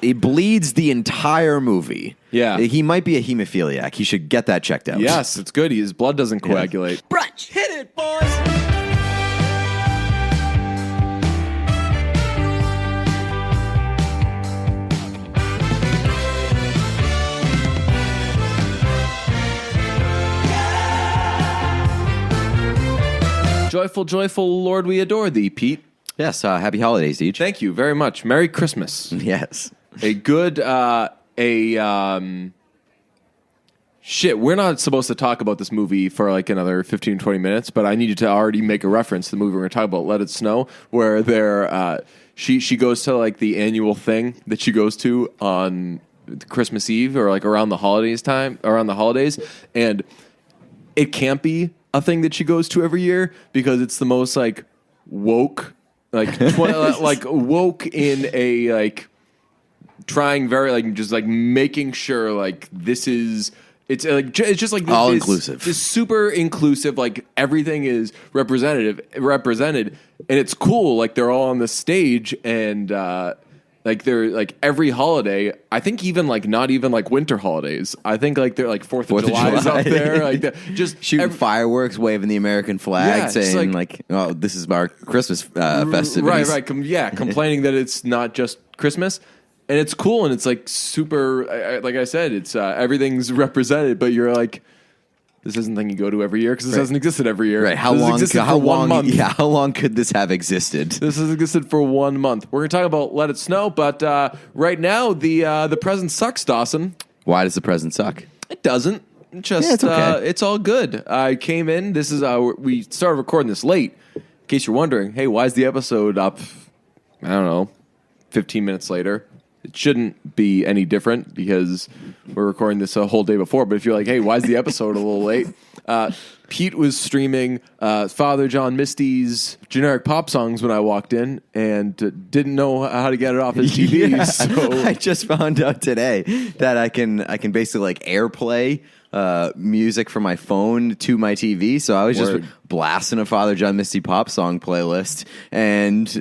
He bleeds the entire movie. Yeah. He might be a hemophiliac. He should get that checked out. Yes, it's good. His blood doesn't coagulate. Brunch. Hit it, boys. Joyful, joyful Lord, we adore thee, Pete. Yes, happy holidays, Deej. Thank you very much. Merry Christmas. Yes. A good, shit, we're not supposed to talk about this movie for like another 15, 20 minutes, but I needed to already make a reference to the movie we're going to talk about, Let It Snow, where she goes to like the annual thing that she goes to on Christmas Eve or like around the holidays, and it can't be a thing that she goes to every year because it's the most like woke, like like woke in a like trying very like just like making sure like this is it's just like all inclusive, this super inclusive, like everything is represented, and it's cool. Like they're all on the stage and like they're like every holiday. I think even like not even like winter holidays. I think like they're like 4th of July is up there, like just shooting fireworks, waving the American flag, saying like, "Oh, this is our Christmas festivities." Right. Complaining that it's not just Christmas. And it's cool, and it's like super. Like I said, it's everything's represented. But you're like, this isn't something you go to every year because this hasn't existed every year. Right? How long? Yeah, how long could this have existed? This has existed for 1 month. We're gonna talk about Let It Snow, but right now the present sucks, Dawson. Why does the present suck? It doesn't. Just it's okay. It's all good. I came in. This is we started recording this late. In case you're wondering, hey, why is the episode up? I don't know, 15 minutes later. It shouldn't be any different because we're recording this a whole day before. But if you're like, hey, why is the episode a little late? Pete was streaming Father John Misty's generic pop songs when I walked in and didn't know how to get it off his TV. Yeah. So I just found out today that I can basically like AirPlay music from my phone to my TV. So I was just blasting a Father John Misty pop song playlist, and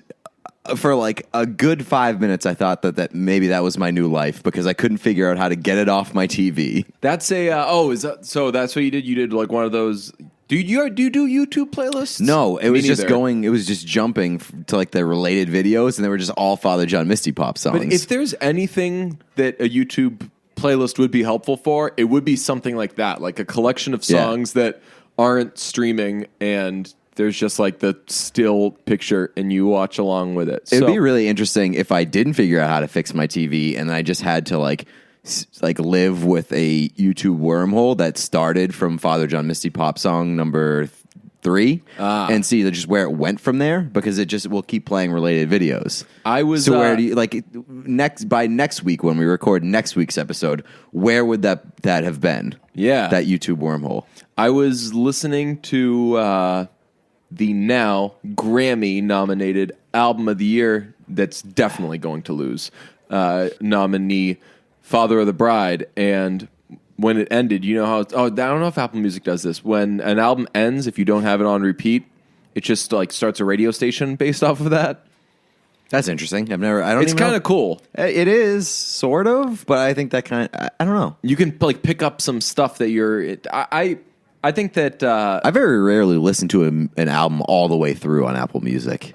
for like a good 5 minutes, I thought that maybe that was my new life because I couldn't figure out how to get it off my TV. That's a is that so? That's what you did. You did like one of those. Do you do YouTube playlists? No, it was just going. It was just jumping to like the related videos, and they were just all Father John Misty pop songs. But if there's anything that a YouTube playlist would be helpful for, it would be something like that, like a collection of songs that aren't streaming and there's just like the still picture and you watch along with it. It'd be really interesting if I didn't figure out how to fix my TV and I just had to like live with a YouTube wormhole that started from Father John Misty pop song number 3 and see just where it went from there, because it just will keep playing related videos. So where do you like by next week when we record next week's episode, where would that have been? Yeah. That YouTube wormhole. I was listening to the now Grammy-nominated Album of the Year that's definitely going to lose nominee, Father of the Bride. And when it ended, you know how... I don't know if Apple Music does this. When an album ends, if you don't have it on repeat, it just like starts a radio station based off of that. That's interesting. It's kind of cool. It is, sort of, but I think that kind of... I don't know. You can like pick up some stuff that you're... I think that... I very rarely listen to an album all the way through on Apple Music.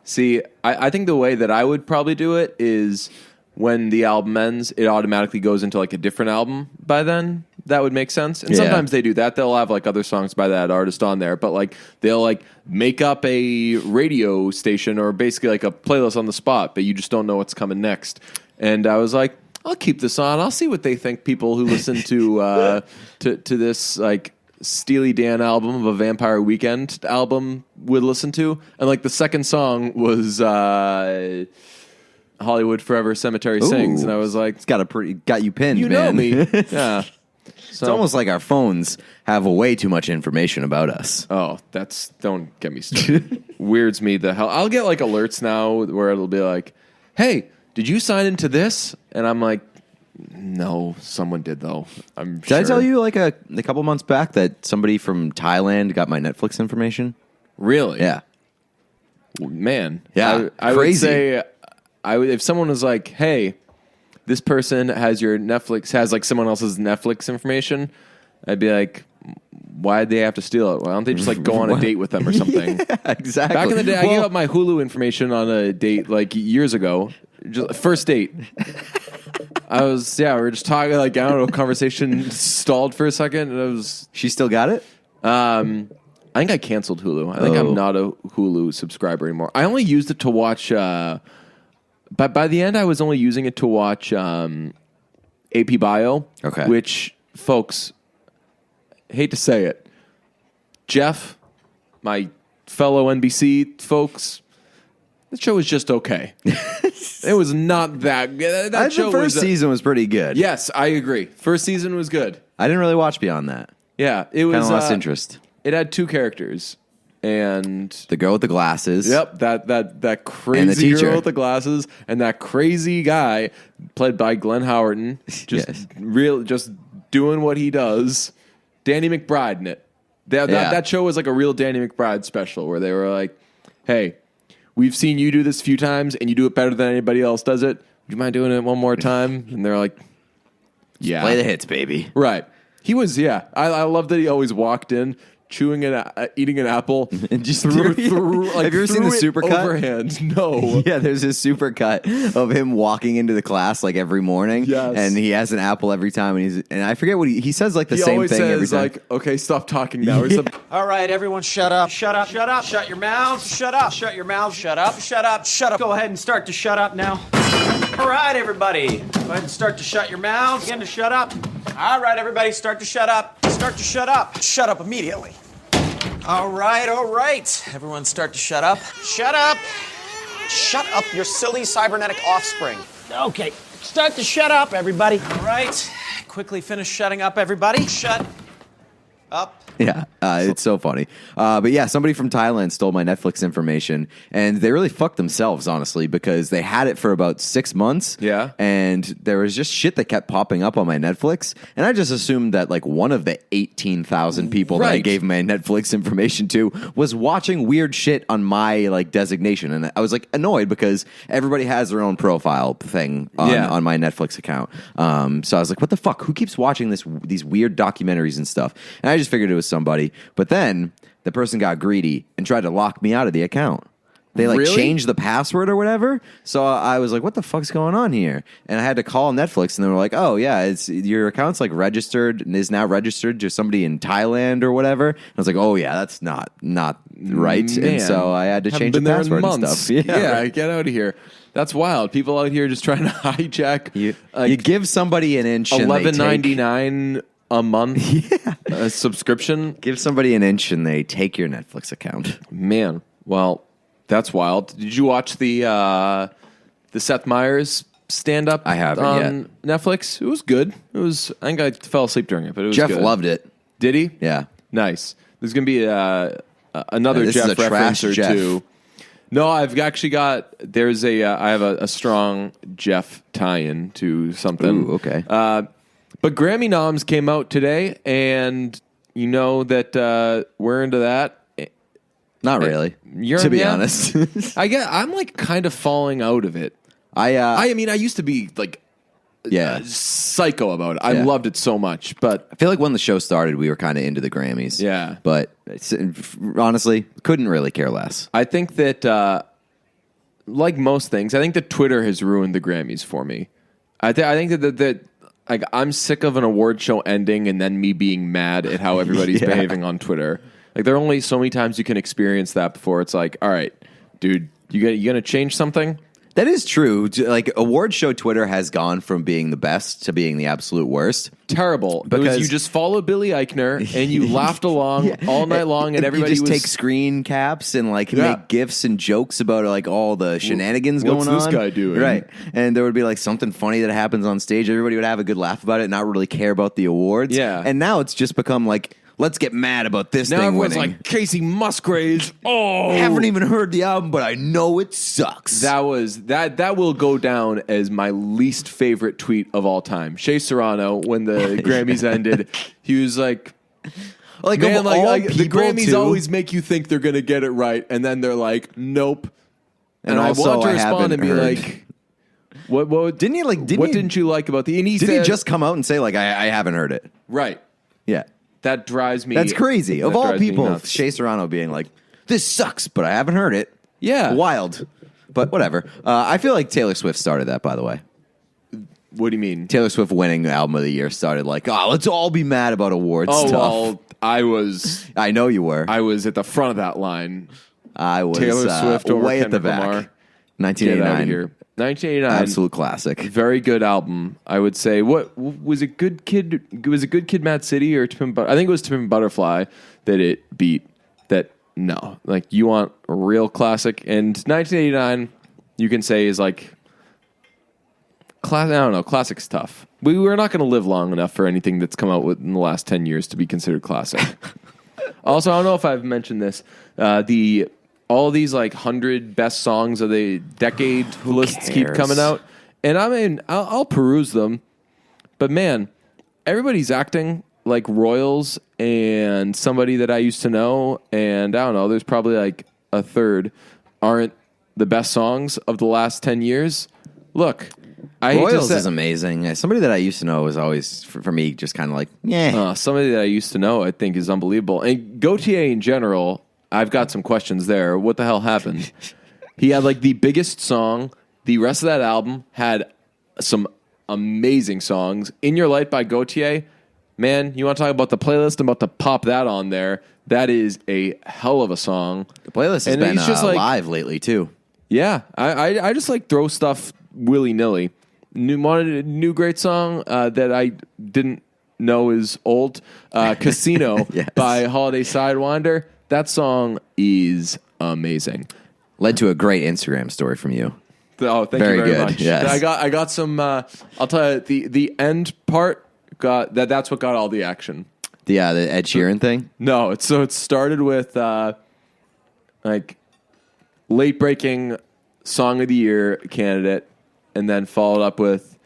See, I think the way that I would probably do it is when the album ends, it automatically goes into like a different album by then. That would make sense. And sometimes they do that. They'll have like other songs by that artist on there, but like they'll like make up a radio station or basically like a playlist on the spot, but you just don't know what's coming next. And I was like, I'll keep this on. I'll see what they think people who listen to this like Steely Dan album of a Vampire Weekend album would listen to. And like the second song was Hollywood Forever Cemetery Sings. And I was like, it's got you pinned, man. You know me. Yeah. So, it's almost like our phones have way too much information about us. Oh, don't get me started. Weirds me the hell. I'll get like alerts now where it'll be like, hey, did you sign into this? And I'm like, no, someone did though. Did I tell you like a couple months back that somebody from Thailand got my Netflix information? Really? Yeah. Man. Yeah. I would say, if someone was like, hey, this person has like someone else's Netflix information, I'd be like, why'd they have to steal it? Why don't they just like go on a date with them or something? Yeah, exactly. Back in the day, I gave up my Hulu information on a date like years ago. Just first date. We were just talking, like, I don't know, conversation stalled for a second, and She still got it? I think I canceled Hulu. I think I'm not a Hulu subscriber anymore. I only used it to watch, but by the end, I was only using it to watch AP Bio, which, folks, hate to say it, Jeff, my fellow NBC folks, the show was just okay. It was not that good. The first season was pretty good. Yes, I agree. First season was good. I didn't really watch beyond that. Yeah, it was kind of lost interest. It had two characters, and the girl with the glasses. Yep, that crazy and the teacher. Girl with the glasses, and that crazy guy played by Glenn Howerton, just doing what he does. Danny McBride in it. That show was like a real Danny McBride special where they were like, "Hey, we've seen you do this a few times, and you do it better than anybody else does it. Would you mind doing it one more time?" And they're like, "Yeah, play the hits, baby." Right. He was, I love that he always walked in, eating an apple, and just threw like, have you ever seen the supercut? Overhand. No. Yeah, there's a supercut of him walking into the class like every morning. Yes. And he has an apple every time, and I forget what he says, like the same thing every time. Like, okay, stop talking now. Or something. All right, everyone, shut up. Shut up. Shut up. Shut your mouths. Shut up. Shut your mouths. Shut up. Shut up. Shut up. Go ahead and start to shut up now. All right, everybody. Go ahead and start to shut your mouths. Begin to shut up. All right, everybody, start to shut up. Start to shut up. Shut up immediately. All right. Everyone start to shut up. Shut up. Shut up, your silly cybernetic offspring. Okay, start to shut up, everybody. All right. Quickly finish shutting up, everybody. Shut up. Yeah, it's so funny. But yeah, somebody from Thailand stole my Netflix information, and they really fucked themselves, honestly, because they had it for about 6 months. Yeah. And there was just shit that kept popping up on my Netflix, and I just assumed that like one of the 18,000 people that I gave my Netflix information to was watching weird shit on my like designation, and I was like annoyed because everybody has their own profile thing on my Netflix account. So I was like, what the fuck? Who keeps watching these weird documentaries and stuff? And I just figured it was somebody, but then the person got greedy and tried to lock me out of the account. They like changed the password or whatever. So I was like, what the fuck's going on here? And I had to call Netflix, and they were like, oh yeah, it's your account's like registered and is now registered to somebody in Thailand or whatever. And I was like, oh yeah, that's not right. Man, and so I had to change the password and stuff. Yeah, get out of here. That's wild. People out here just trying to hijack. You give somebody an inch, $11.99 a month subscription. Give somebody an inch and they take your Netflix account. Man, well, that's wild. Did you watch the Seth Meyers stand-up? I haven't on Netflix? It was good. I think I fell asleep during it, but it was Jeff good. loved it. Did he? Yeah. Nice. There's going to be another Jeff reference or two. No, I've actually got. I have a strong Jeff tie-in to something. Ooh, okay. But Grammy noms came out today, and you know that we're into that. Not really, to be honest. I'm like kind of falling out of it. I mean, I used to be like, psycho about it. I loved it so much, but I feel like when the show started, we were kind of into the Grammys. Yeah, but honestly, couldn't really care less. I think that, like most things, I think that Twitter has ruined the Grammys for me. I think that like I'm sick of an award show ending and then me being mad at how everybody's behaving on Twitter. Like there are only so many times you can experience that before it's like, all right, dude, you gonna change something? That is true. Like award show Twitter has gone from being the best to being the absolute worst. Terrible. Because you just followed Billy Eichner and you laughed along all night long, and everybody you just take screen caps and like make gifs and jokes about like all the shenanigans going on. What's this guy doing? Right. And there would be like something funny that happens on stage. Everybody would have a good laugh about it and not really care about the awards. Yeah. And now it's just become like, let's get mad about this now thing everyone's winning. like, Casey Musgraves. Oh, I haven't even heard the album, but I know it sucks. That will go down as my least favorite tweet of all time. Shea Serrano, when the Grammys ended, he was like, man, like the Grammys always make you think they're gonna get it right, and then they're like, nope. And I want to respond and be like, What Didn't he like? What didn't you like about the? And Did he just come out and say like I haven't heard it? right? Yeah, That drives me. that's crazy. Of that all drives me people, nuts. Shea Serrano being like, "This sucks," but I haven't heard it. Yeah. Wild, but whatever. I feel like Taylor Swift started that. By the way, What do you mean? Taylor Swift winning Album of the Year started like, let's all be mad about awards Oh stuff. well, I was I know you were. at the front of that line. I was Taylor Swift over way at the Kendrick back. Lamar. Get 1989. out of here. 1989. Absolute classic. Very good album, I would say. What was it? Good Kid? Was it Good Kid, Mad City, or I think it was Tim Butterfly that it beat. That no, like you want a real classic, and 1989, you can say is like. I don't know. Classic's tough. We're not going to live long enough for anything that's come out in the last 10 years to be considered classic. Also, I don't know if I've mentioned this. All these like 100 best songs of the decade lists keep cares? coming out, and I mean, I'll peruse them. But man, everybody's acting like royals and somebody that I used to know, and I don't know. There's probably like a third aren't the best songs of the last 10 years. Look. Royals is amazing. Somebody that I used to know was always, for me, just kind of like, yeah. Somebody that I used to know, I think, is unbelievable. And Gautier in general, I've got some questions there. What the hell happened? He had like the biggest song. The rest of that album had some amazing songs. In Your Light by Gautier, man, you want to talk about the playlist? I'm about to pop that on there. That is a hell of a song. The playlist has been just live lately, too. Yeah, I just like throw stuff willy-nilly. New great song that I didn't know is old. Casino Yes. by Holiday Sidewinder. That song is amazing. Led to a great Instagram story from you. Oh, thank Very you very good, much. yes. I got some. I'll tell you the end part got that. That's what got all the action. The Ed Sheeran thing? No, it started with like late breaking song of the year candidate. And then followed up with,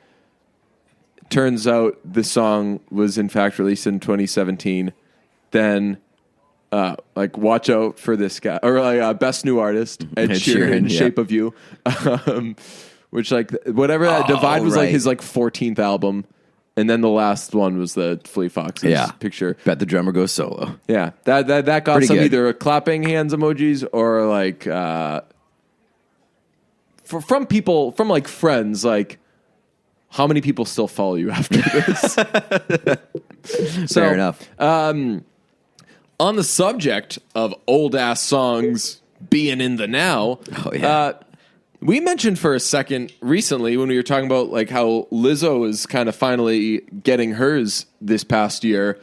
turns out the song was in fact released in 2017. Then, like, watch out for this guy. Or like, best new artist, Ed Sheeran, yeah. Shape of You. Which, like, whatever that Divide was, like, his, like, 14th album. And then the last one was the Flea Fox's picture. Bet the drummer goes solo. Yeah. That got Pretty some good. either clapping hands emojis or, like... from people, from like friends, like how many people still follow you after this? Fair enough. On the subject of old ass songs being in the now, we mentioned for a second recently when we were talking about like how Lizzo is kind of finally getting hers this past year.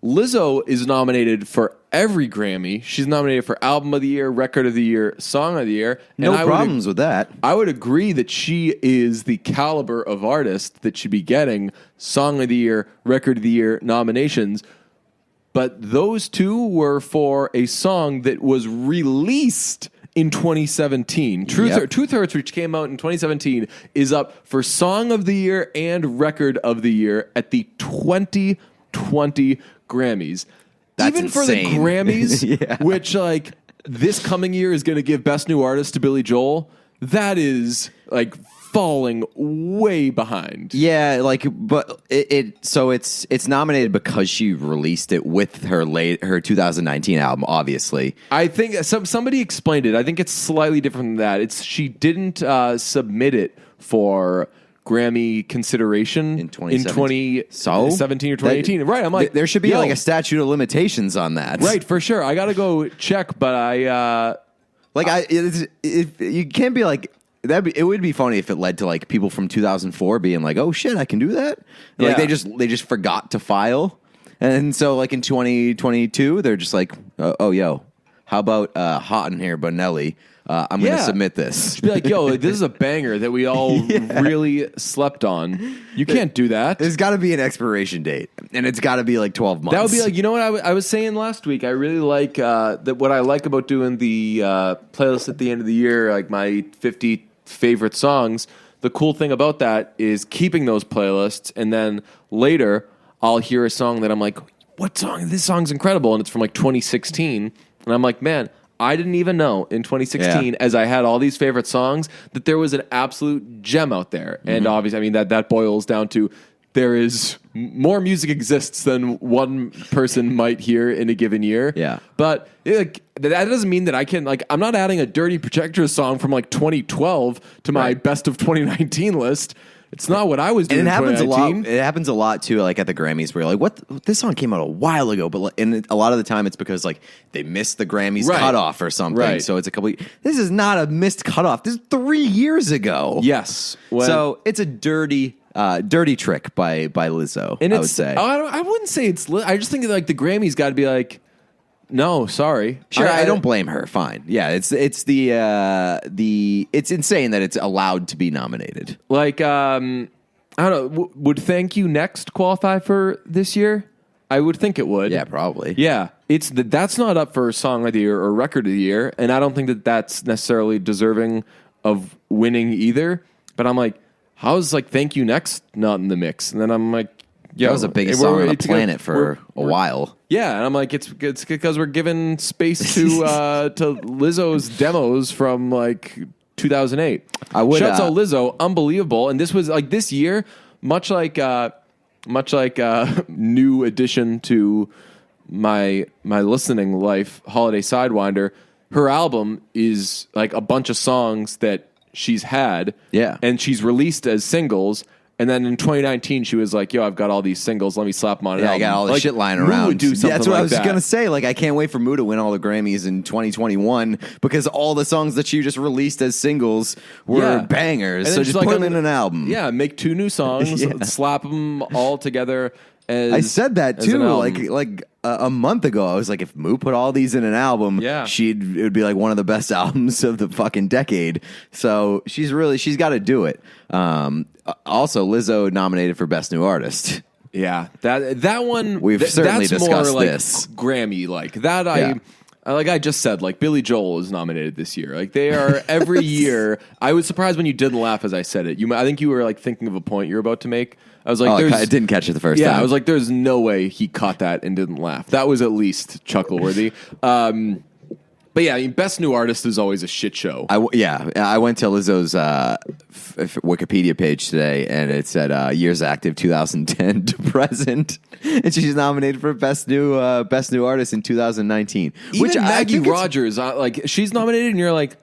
Lizzo is nominated for every Grammy. She's nominated for Album of the Year, Record of the Year, Song of the Year. No problems with that. I would agree that she is the caliber of artist that should be getting Song of the Year, Record of the Year nominations. But those two were for a song that was released in 2017. Truth Hurts, which came out in 2017, is up for Song of the Year and Record of the Year at the 2020 Grammys. That's Even insane. for the Grammys, Yeah. which like this coming year is going to give Best New Artist to Billy Joel, that is like falling way behind. Yeah, like, but it's nominated because she released it with her 2019 album. Obviously, I think somebody explained it. I think it's slightly different than that. She didn't submit it for Grammy consideration in 2017 or 2018. Right, I'm like, there should be like a statute of limitations on that. Right, for sure. I got to go check, but you can't be like that. It would be funny if it led to like people from 2004 being like, "Oh shit, I can do that." And, like Yeah. they just forgot to file, and so like in 2022 they're just like, "Oh yo, how about Hot in Here by Nelly? I'm going to submit this." be like, yo, this is a banger that we all really slept on. You can't do that. There's got to be an expiration date, and it's got to be like 12 months. That would be like, you know what I was saying last week? I really like that. What I like about doing the playlist at the end of the year, like my 50 favorite songs. The cool thing about that is keeping those playlists, and then later I'll hear a song that I'm like, what song? This song's incredible, and it's from like 2016, and I'm like, man, I didn't even know in 2016, as I had all these favorite songs, that there was an absolute gem out there. And obviously, I mean, that boils down to there is more music exists than one person might hear in a given year. Yeah. But that doesn't mean that I can, like, I'm not adding a Dirty Projectors song from like 2012 to my best of 2019 list. It's not what I was doing. And it happens a lot. 2019. It happens a lot too, like at the Grammys, where you're like, "What? This song came out a while ago," but a lot of the time, it's because like they missed the Grammys cutoff or something. Right. So it's a couple. This is not a missed cutoff. This is 3 years ago. Yes. So it's a dirty trick by Lizzo. And I would say. I wouldn't say it's. I just think that, like, the Grammys got to be like, no, sorry. Sure, I don't blame her. Fine. Yeah, it's it's insane that it's allowed to be nominated. Like, I don't know. Would Thank You Next qualify for this year? I would think it would. Yeah, probably. Yeah, that's not up for Song of the Year or Record of the Year, and I don't think that that's necessarily deserving of winning either. But I'm like, how is like Thank You Next not in the mix? And then I'm like, yeah, That was the biggest song on the planet for a while. Yeah, and I'm like, it's because we're giving space to to Lizzo's demos from like 2008. I would Shouts out Lizzo, unbelievable. And this was like this year, much like new addition to my listening life, Holiday Sidewinder. Her album is like a bunch of songs that she's had, and she's released as singles. And then in 2019, she was like, "Yo, I've got all these singles. Let me slap them on an album." I got all this like, shit lying Moo around. would do something That's what like I was that. gonna say. Like, I can't wait for Moo to win all the Grammys in 2021 because all the songs that she just released as singles were bangers. And So then just like put them in an album. Yeah, make 2 new songs, Yeah. slap them all together. I said that as an too. album. Like a month ago, I was like, if Moo put all these in an album, it would be like one of the best albums of the fucking decade. So she's got to do it. Also, Lizzo nominated for Best New Artist. Yeah, that one We've certainly that's discussed more like this. Grammy like that. Yeah. Like I just said, like Billy Joel is nominated this year. Like they are every year. I was surprised when you didn't laugh as I said it. I think you were like thinking of a point you're about to make. I was like, I didn't catch it the first time. Yeah, I was like, there's no way he caught that and didn't laugh. That was at least chuckle-worthy. But yeah, I mean, Best New Artist is always a shit show. I went to Lizzo's Wikipedia page today, and it said years active 2010 to present, and she's nominated for Best New Artist in 2019. Even which Maggie Rogers, like she's nominated, and you're like,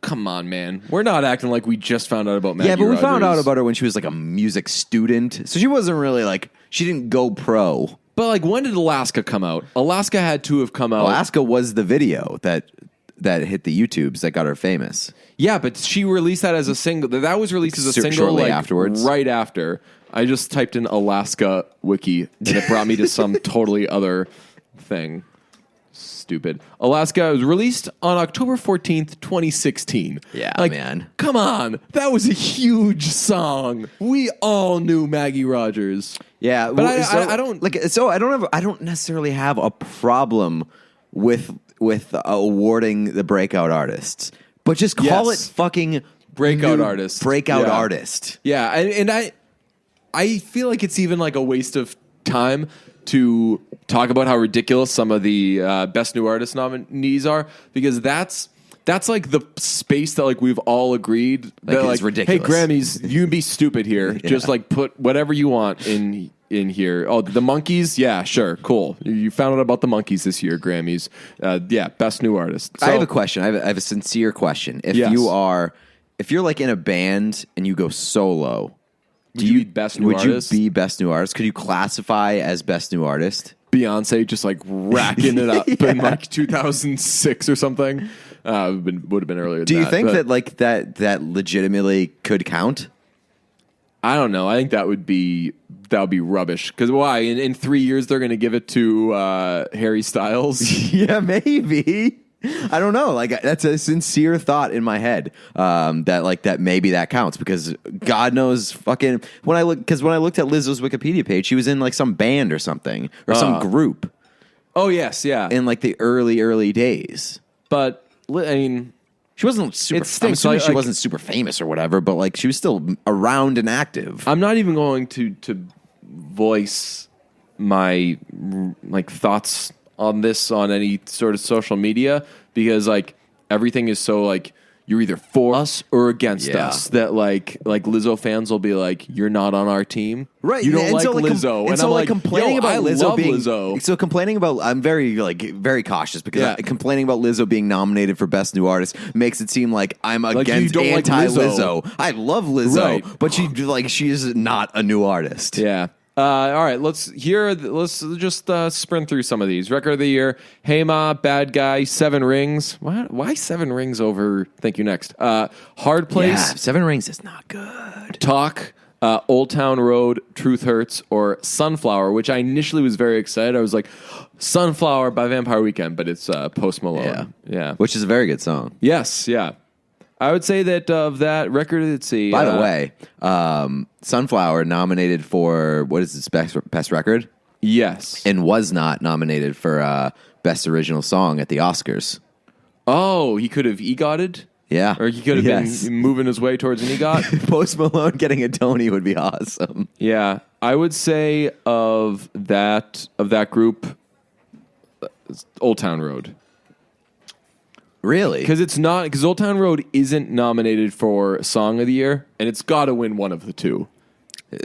come on, man. We're not acting like we just found out about Maggie Yeah, but we Rogers. found out about her when she was like a music student, so she wasn't really like she didn't go pro. But like, when did Alaska come out? Alaska had to have come out. Alaska was the video that hit the YouTubes that got her famous. Yeah, but she released that as a single. That was released as a single Shortly like, afterwards. right after. I just typed in Alaska Wiki, and it brought me to some totally other thing. Stupid. Alaska was released on October 14th, 2016. Yeah, like, man. Come on. That was a huge song. We all knew Maggie Rogers. Yeah, but I don't like. So I don't necessarily have a problem with awarding the breakout artists, but just call it fucking breakout new artist. Breakout artist. Yeah, and I feel like it's even like a waste of time to talk about how ridiculous some of the Best New Artist nominees are, because that's like the space that like we've all agreed that like, ridiculous. Hey, Grammys, you can be stupid here. Just like put whatever you want in here. Oh, the Monkees, yeah, sure, cool. You found out about the Monkees this year, Grammys. Yeah, Best New Artist. So, I have a question. I have a sincere question. If you're like in a band and you go solo, would you be Best New Artist? Would you be Best New Artist? Could you classify as Best New Artist? Beyonce just like racking it up in like 2006 or something. Would have been earlier. Do you think that like that legitimately could count? I don't know. I think that would be rubbish. Because why? In 3 years they're going to give it to Harry Styles. Yeah, maybe. I don't know. Like that's a sincere thought in my head. That maybe that counts, because God knows fucking when I looked at Lizzo's Wikipedia page, she was in like some band or something or some group. Oh yes, yeah. In like the early days. But I mean, she wasn't super. I'm assuming she wasn't super famous or whatever, but like she was still around and active. I'm not even going to voice my like thoughts on any sort of social media because like everything is so like you're either for us or against us. That like Lizzo fans will be like, you're not on our team, right? You don't and like so, Lizzo, and so like complaining about Lizzo being Lizzo. So complaining about I'm very cautious because complaining about Lizzo being nominated for Best New Artist makes it seem like I'm against anti-Lizzo. I love Lizzo, but she is not a new artist. Yeah. All right, let's just sprint through some of these. Record of the year: Hey Ma, Bad Guy, Seven Rings. Why Seven Rings over Thank You Next? Hard Place. Yeah, Seven Rings is not good. Talk, Old Town Road, Truth Hurts, or Sunflower, which I initially was very excited. I was like, Sunflower by Vampire Weekend, but it's Post Malone. Yeah. Which is a very good song. Yes, yeah. I would say that of that record, let's see. By the way, Sunflower nominated for, what is this, best record? Yes. And was not nominated for Best Original Song at the Oscars. Oh, he could have EGOT'd? Yeah. Or he could have been moving his way towards an EGOT? Post Malone getting a Tony would be awesome. Yeah. I would say of that group, Old Town Road. Really? Because Old Town Road isn't nominated for Song of the Year, and it's got to win one of the two.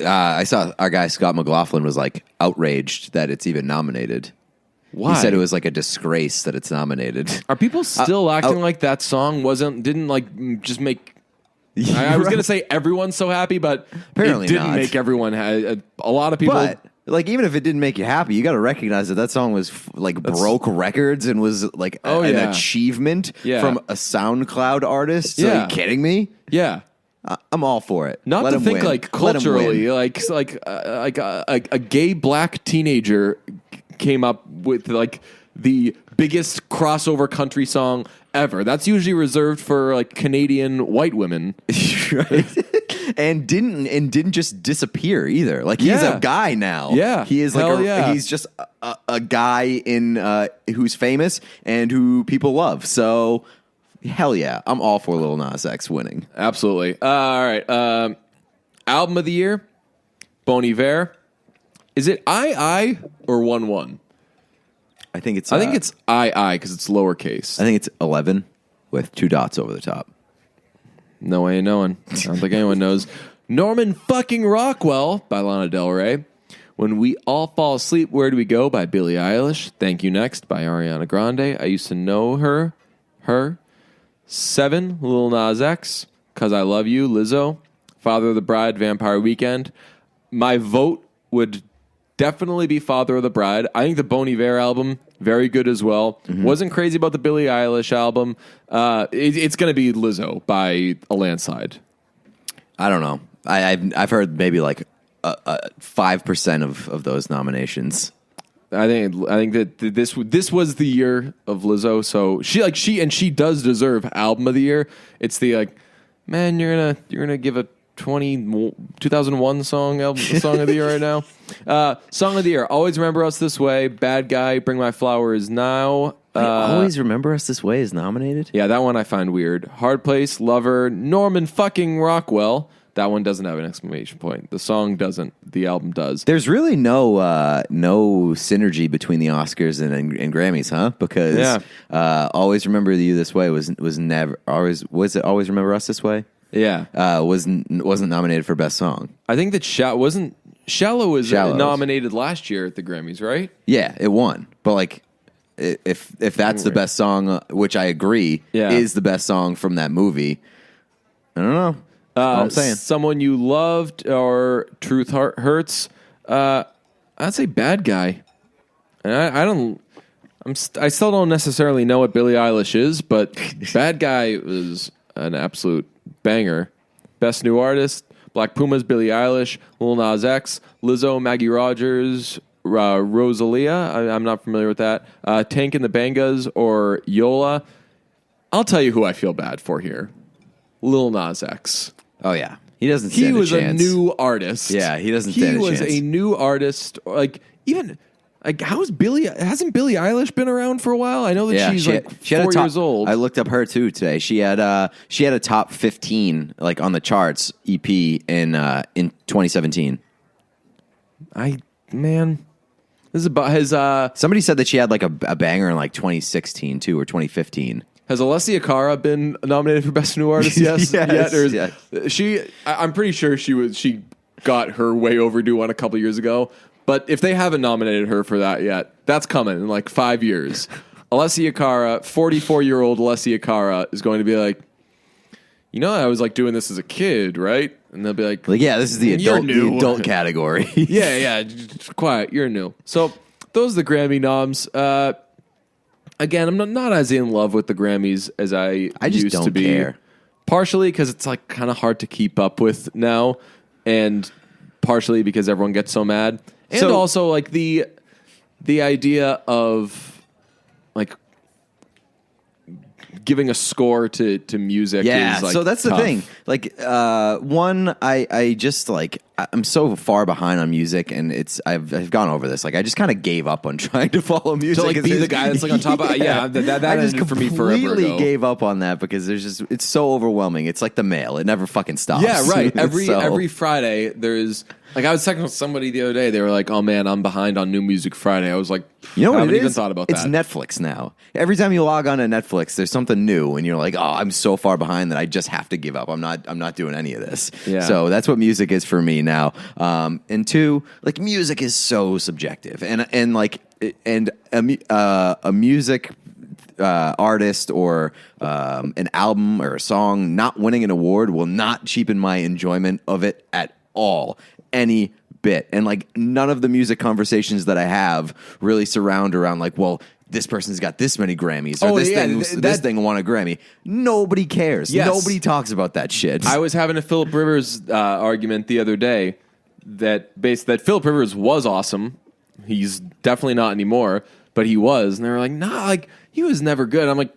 I saw our guy Scott McLaughlin was like outraged that it's even nominated. Why? He said it was like a disgrace that it's nominated. Are people still acting like that song didn't like just make? I was going to say everyone's so happy, but apparently it didn't not. make everyone. A lot of people. But like, even if it didn't make you happy, you got to recognize that song was broke records and was like an achievement from a SoundCloud artist. So are you kidding me? Yeah. I'm all for it. Not Let to him think win. like culturally, like a gay black teenager came up with like the biggest crossover country song ever. That's usually reserved for like Canadian white women, right? and didn't just disappear either. Like he's a guy now. Yeah, he is he's just a guy in who's famous and who people love. So. Hell yeah, I'm all for Lil Nas X winning. Absolutely. All right. Album of the year, Bon Iver. Is it I or 1-1? I think it's I because it's lowercase. I think it's 11 with 2 dots over the top. No way of knowing. I don't think anyone knows. Norman fucking Rockwell by Lana Del Rey. When We All Fall Asleep, Where Do We Go by Billie Eilish. Thank You Next by Ariana Grande. I used to know her. 7, Lil Nas X, Cause I Love You, Lizzo, Father of the Bride, Vampire Weekend. My vote would definitely be Father of the Bride. I think the Bon Iver album, very good as well. Mm-hmm. Wasn't crazy about the Billie Eilish album. It's going to be Lizzo by a landslide. I don't know. I've heard maybe like 5% of those nominations. I think that this was the year of Lizzo, so she does deserve album of the year. It's the like, man, you're gonna give a 2001 song of the year right now. Song of the year, Always Remember Us This Way, Bad Guy, Bring My Flowers Now. Always Remember Us This Way is nominated. Yeah, that one I find weird. Hard Place, Lover, Norman fucking Rockwell. That one doesn't have an exclamation point. The song doesn't. The album does. There's really no synergy between the Oscars and Grammys, huh? Because Always Remember You This Way was never always was it Always Remember Us This Way? Yeah, wasn't nominated for best song. I think that Shallow was nominated last year at the Grammys, right? Yeah, it won. But like, if that's the best song, which I agree is the best song from that movie, I don't know. I'm saying Someone You Loved or Truth Hurts. I'd say Bad Guy. And I still don't necessarily know what Billie Eilish is, but Bad Guy was an absolute banger. Best New Artist: Black Pumas, Billie Eilish, Lil Nas X, Lizzo, Maggie Rogers, Rosalia. I'm not familiar with that. Tank and the Bangas or Yola. I'll tell you who I feel bad for here. Lil Nas X. Oh yeah, he doesn't. Stand he was a chance. A new artist. Yeah, he doesn't. Stand he was a chance. A new artist. Like even like hasn't Billie Eilish been around for a while? I know that she's like 4 years old. I looked up her too today. She had a top 15 like on the charts EP in 2017. Man, This is about his. Somebody said that she had like a banger in like 2016 too, or 2015. Has Alessia Cara been nominated for Best New Artist? Yes. Yes, Yes. I'm pretty sure she got her way overdue one a couple years ago. But if they haven't nominated her for that yet, that's coming in like 5 years. Alessia Cara, 44-year-old Alessia Cara, is going to be like, I was like doing this as a kid, right? And they'll be like, yeah, this is the adult category. yeah, just quiet, you're new. So those are the Grammy noms. Again, I'm not as in love with the Grammys as I just used don't to be. care. Partially because it's like kind of hard to keep up with now, and partially because everyone gets so mad, and also like the idea of like giving a score to music. Yeah, is, like, so that's tough. the thing. Like, I just like I'm so far behind on music, and I've gone over this. Like, I just kind of gave up on trying to follow music. To like be the guy that's like on top of that I just ended for me forever ago. completely gave up on that because it's so overwhelming. It's like the mail; it never fucking stops. Yeah, right. So- Every Friday there's like I was talking with somebody the other day. They were like, "Oh man, I'm behind on New Music Friday." I was like, You know what I haven't it even is? thought about it's that. Netflix now. Every time you log on to Netflix, there's something new, and you're like, "Oh, I'm so far behind that I just have to give up. I'm not doing any of this." Yeah. So that's what music is for me now. And two, like music is so subjective, and like a music artist or an album or a song not winning an award will not cheapen my enjoyment of it at all. Any bit. And like none of the music conversations that I have really surround around like, well, this person's got this many Grammys or this thing won a Grammy. Nobody cares. Yes. Nobody talks about that shit. I was having a Philip Rivers argument the other day that Philip Rivers was awesome. He's definitely not anymore, but he was. And they were like, nah, like he was never good. I'm like,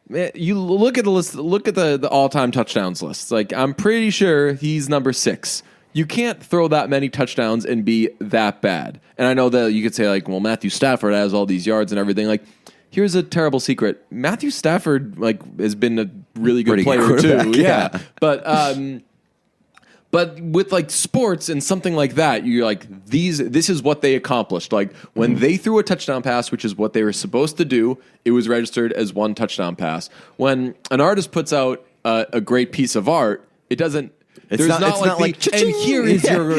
man, you look at the list, look at the all-time touchdowns list. Like, I'm pretty sure he's number 6. You can't throw that many touchdowns and be that bad. And I know that you could say, like, well, Matthew Stafford has all these yards and everything. Like, here's a terrible secret. Matthew Stafford, like, has been a really good player, too. Yeah. But with, like, sports and something like that, you're like, this is what they accomplished. Like, when they threw a touchdown pass, which is what they were supposed to do, it was registered as one touchdown pass. When an artist puts out a great piece of art, it doesn't... It's not like and here is your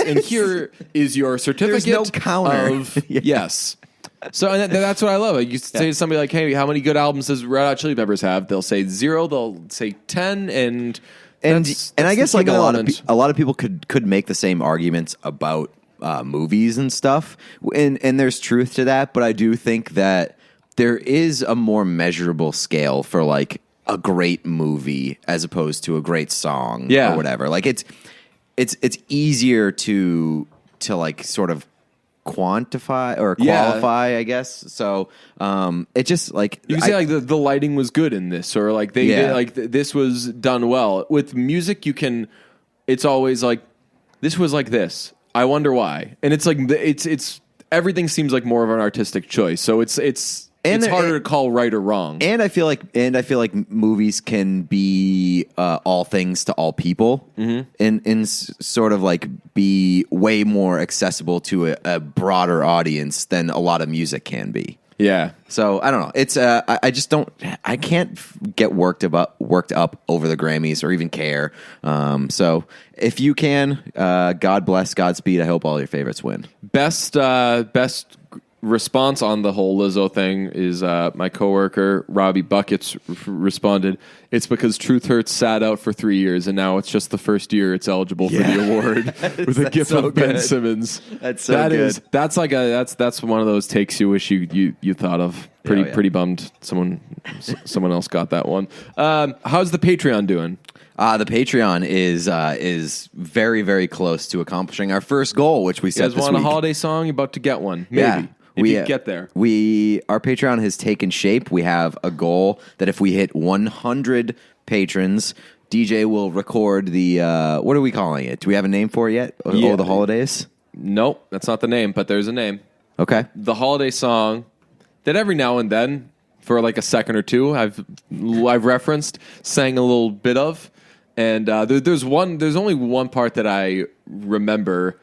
and here is your certificate. There's no counter. Of yes. So and that's what I love. You say to somebody like, "Hey, how many good albums does Red Hot Chili Peppers have?" They'll say 0. They'll say 10, and I guess like a lot element. of people could make the same arguments about movies and stuff, and there's truth to that. But I do think that there is a more measurable scale for like a great movie as opposed to a great song or whatever. Like it's easier to like sort of quantify or qualify, I guess. So it just like you can say like the lighting was good in this, or like they did, like this was done well. With music, you can. It's always like this was like this. I wonder why, and it's like it's everything seems like more of an artistic choice. So it's harder to call right or wrong. And I feel like movies can be all things to all people, and sort of like be way more accessible to a broader audience than a lot of music can be. Yeah. So I don't know. It's I just don't. I can't get worked up over the Grammys or even care. So if you can, God bless, Godspeed. I hope all your favorites win. Best response on the whole Lizzo thing is my coworker Robbie Buckets responded, "It's because Truth Hurts sat out for 3 years, and now it's just the first year it's eligible for the award with a gift of Ben Simmons." That's so good. That's like that's one of those takes you wish you thought of. Pretty bummed someone else got that one. How's the Patreon doing? The Patreon is very, very close to accomplishing our first goal, which we set this week. You guys want a holiday song? You're about to get one. Maybe. Yeah. If you get there. Our Patreon has taken shape. We have a goal that if we hit 100 patrons, DJ will record the, what are we calling it? Do we have a name for it yet? Yeah. Oh, the holidays? Nope, that's not the name, but there's a name. Okay. The holiday song that every now and then, for like a second or two, I've referenced, sang a little bit of. And there's only one part that I remember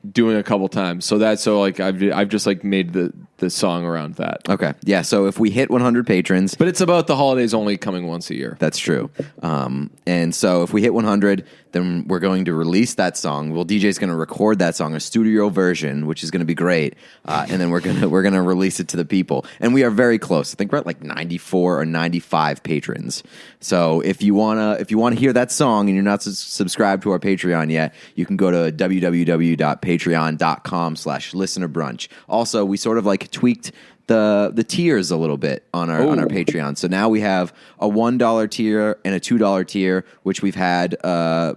doing a couple times. So I've just like made the song around that. Okay. Yeah. So if we hit 100 patrons, But it's about the holidays only coming once a year. that's true. And so if we hit 100, then we're going to release that song. Well, DJ's going to record that song, a studio version, which is going to be great. And then we're gonna release it to the people. And we are very close. I think we're at like 94 or 95 patrons. So if you wanna hear that song and you're not subscribed to our Patreon yet, you can go to www.patreon.com/listenerbrunch. Also, we sort of like tweaked the tiers a little bit on our Patreon. So now we have a $1 tier and a $2 tier, which we've had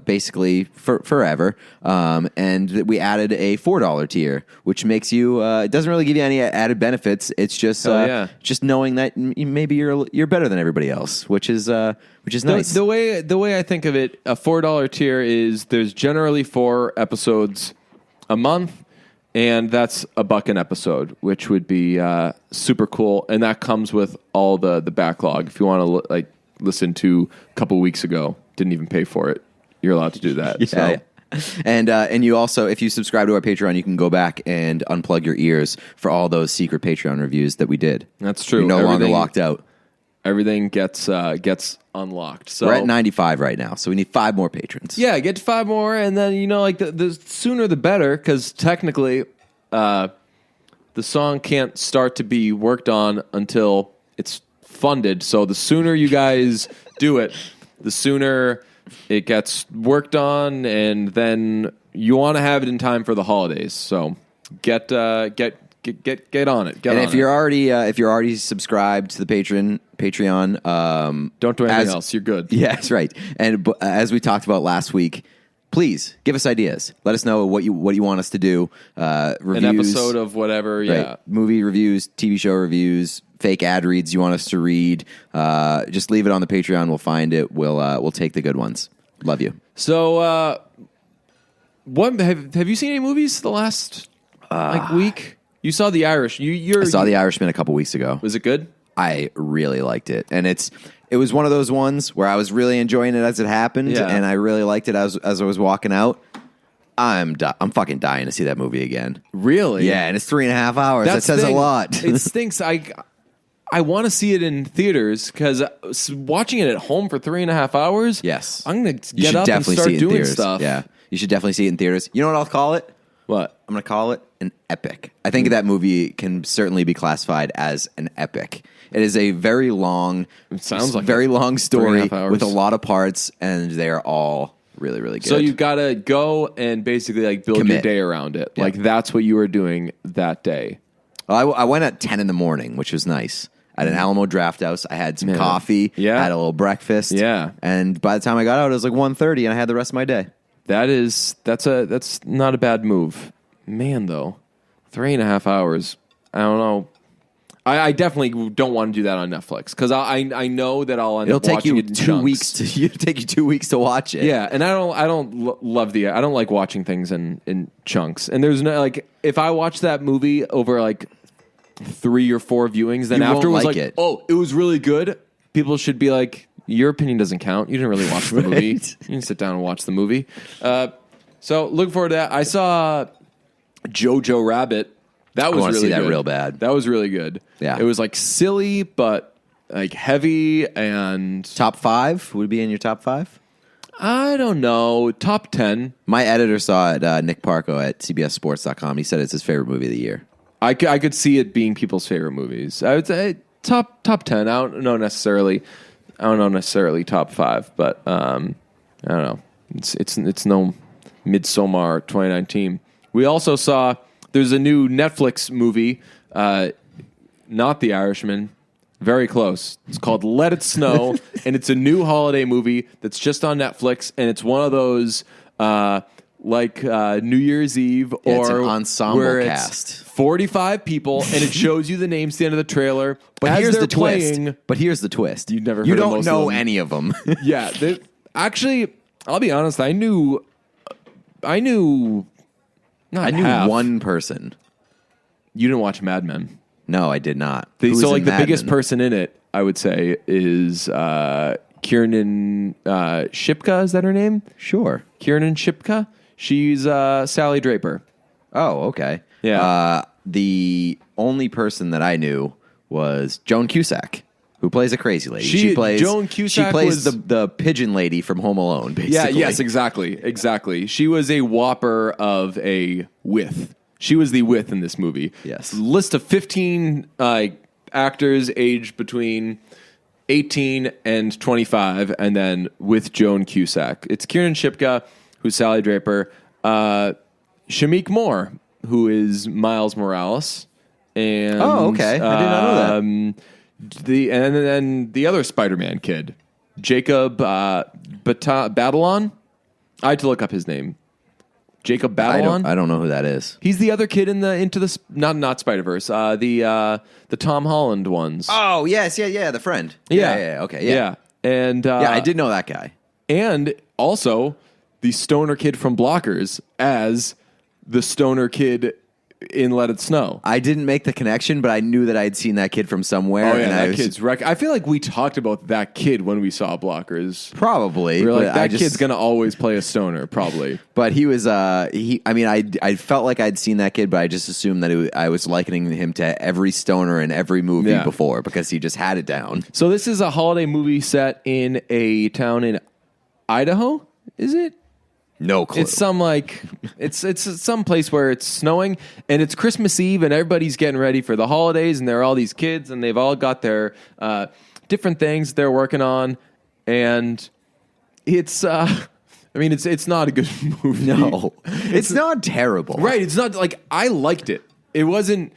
basically forever. And we added a $4 tier, which makes you it doesn't really give you any added benefits. It's just just knowing that maybe you're better than everybody else, which is nice. The way I think of it, a $4 tier is there's generally 4 episodes a month. And that's $1 an episode, which would be super cool. And that comes with all the backlog. If you want to listen to a couple weeks ago, didn't even pay for it, you're allowed to do that. Yeah. And you also, if you subscribe to our Patreon, you can go back and unplug your ears for all those secret Patreon reviews that we did. That's true. You're no longer locked out. Everything gets unlocked. So we're at 95 right now, so we need 5 more patrons. Yeah, get to 5 more, and then the sooner the better, because technically, the song can't start to be worked on until it's funded. So the sooner you guys do it, the sooner it gets worked on, and then you want to have it in time for the holidays. So get on it. If you're already subscribed to the Patreon, don't do anything else. You're good. Yeah, that's right. And as we talked about last week, please give us ideas. Let us know what you want us to do. Reviews, an episode of whatever. Right, yeah, movie reviews, TV show reviews, fake ad reads you want us to read. Just leave it on the Patreon. We'll find it. We'll take the good ones. Love you. So, what have you seen any movies the last week? You saw The Irish. I saw The Irishman a couple weeks ago. Was it good? I really liked it, and it was one of those ones where I was really enjoying it as it happened, and I really liked it as I was walking out. I'm fucking dying to see that movie again. Really? Yeah, and it's 3.5 hours. That says a lot. It stinks. I want to see it in theaters because watching it at home for 3.5 hours. Yes, I'm gonna get up and start doing stuff. Yeah, you should definitely see it in theaters. You know what I'll call it? What? I'm going to call it an epic. I think that movie can certainly be classified as an epic. It is a very long, very long story with a lot of parts, and they are all really, really good. So you've got to go and basically build your day around it. Yeah. That's what you were doing that day. Well, I went at 10 in the morning, which was nice. At an Alamo Draft House, I had some coffee. Yeah. I had a little breakfast. Yeah. And by the time I got out, it was like 1:30, and I had the rest of my day. That's not a bad move. Man, though, 3.5 hours. I don't know. I definitely don't want to do that on Netflix because I know that I'll end up watching it in chunks. It'll take you 2 weeks to watch it. Yeah, and I don't like watching things in chunks. And there's no if I watch that movie over 3 or 4 viewings, then afterwards it was really good. People should be like, your opinion doesn't count. You didn't really watch the movie. You can sit down and watch the movie. So looking forward to that. I saw Jojo Rabbit. That was really good. Real bad. That was really good. Yeah. It was silly, but heavy and top 5 would it be in your top 5? I don't know. Top 10. My editor saw it. Nick Parco at CBSSports.com. He said it's his favorite movie of the year. I could see it being people's favorite movies. I would say top 10. I don't know necessarily top 5, but I don't know. It's no Midsommar 2019. We also saw there's a new Netflix movie, not The Irishman, very close. It's called Let It Snow, and it's a new holiday movie that's just on Netflix, and it's one of those New Year's Eve it's an ensemble cast. 45 people, and it shows you the names at the end of the trailer. But here's the twist. You don't know any of them. Yeah, actually, I'll be honest. I knew one person. You didn't watch Mad Men. No, I did not. The biggest person in it, I would say, is Kiernan Shipka. Is that her name? Sure. Kiernan Shipka. She's Sally Draper. Oh, okay. Yeah. The only person that I knew was Joan Cusack, who plays a crazy lady. She plays Joan Cusack. She plays the pigeon lady from Home Alone. Basically. Yeah. Yes. Exactly. She was a whopper of a with. She was the with in this movie. Yes. List of 15 actors aged between 18 and 25, and then with Joan Cusack. It's Kieran Shipka, who's Sally Draper, Shamik Moore, who is Miles Morales, and okay, I did not know that. And then the other Spider-Man kid, Jacob Batalon. I had to look up his name. Jacob Batalon. I don't know who that is. He's the other kid in the not Spider-Verse. The Tom Holland ones. Oh yes, yeah, the friend. Yeah. Okay, yeah. And I did know that guy. And also the stoner kid from Blockers as the stoner kid in Let It Snow. I didn't make the connection, but I knew that I'd seen that kid from somewhere. Oh yeah, and that kid's wreck. I feel like we talked about that kid when we saw Blockers. Probably. We were like, that kid's gonna always play a stoner, probably. But he was. I felt like I'd seen that kid, but I just assumed that I was likening him to every stoner in every movie before because he just had it down. So this is a holiday movie set in a town in Idaho. Is it? No clue. It's it's some place where it's snowing and it's Christmas Eve and everybody's getting ready for the holidays and there are all these kids and they've all got their different things they're working on and it's it's not a good movie. No, it's not terrible. Right? It's not like I liked it. It wasn't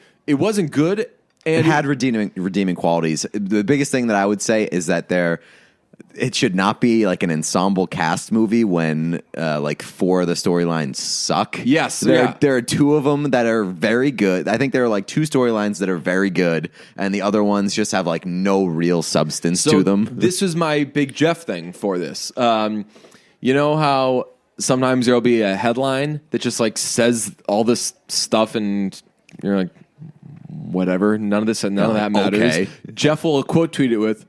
good. And it had redeeming qualities. The biggest thing that I would say is that it should not be like an ensemble cast movie when like 4 of the storylines suck. Yes, there are 2 of them that are very good. I think there are like 2 storylines that are very good, and the other ones just have like no real substance to them. This was my Big Jeff thing for this. You know how sometimes there'll be a headline that just like says all this stuff, and you're like, whatever. None of that matters. Okay. Jeff will quote tweet it with,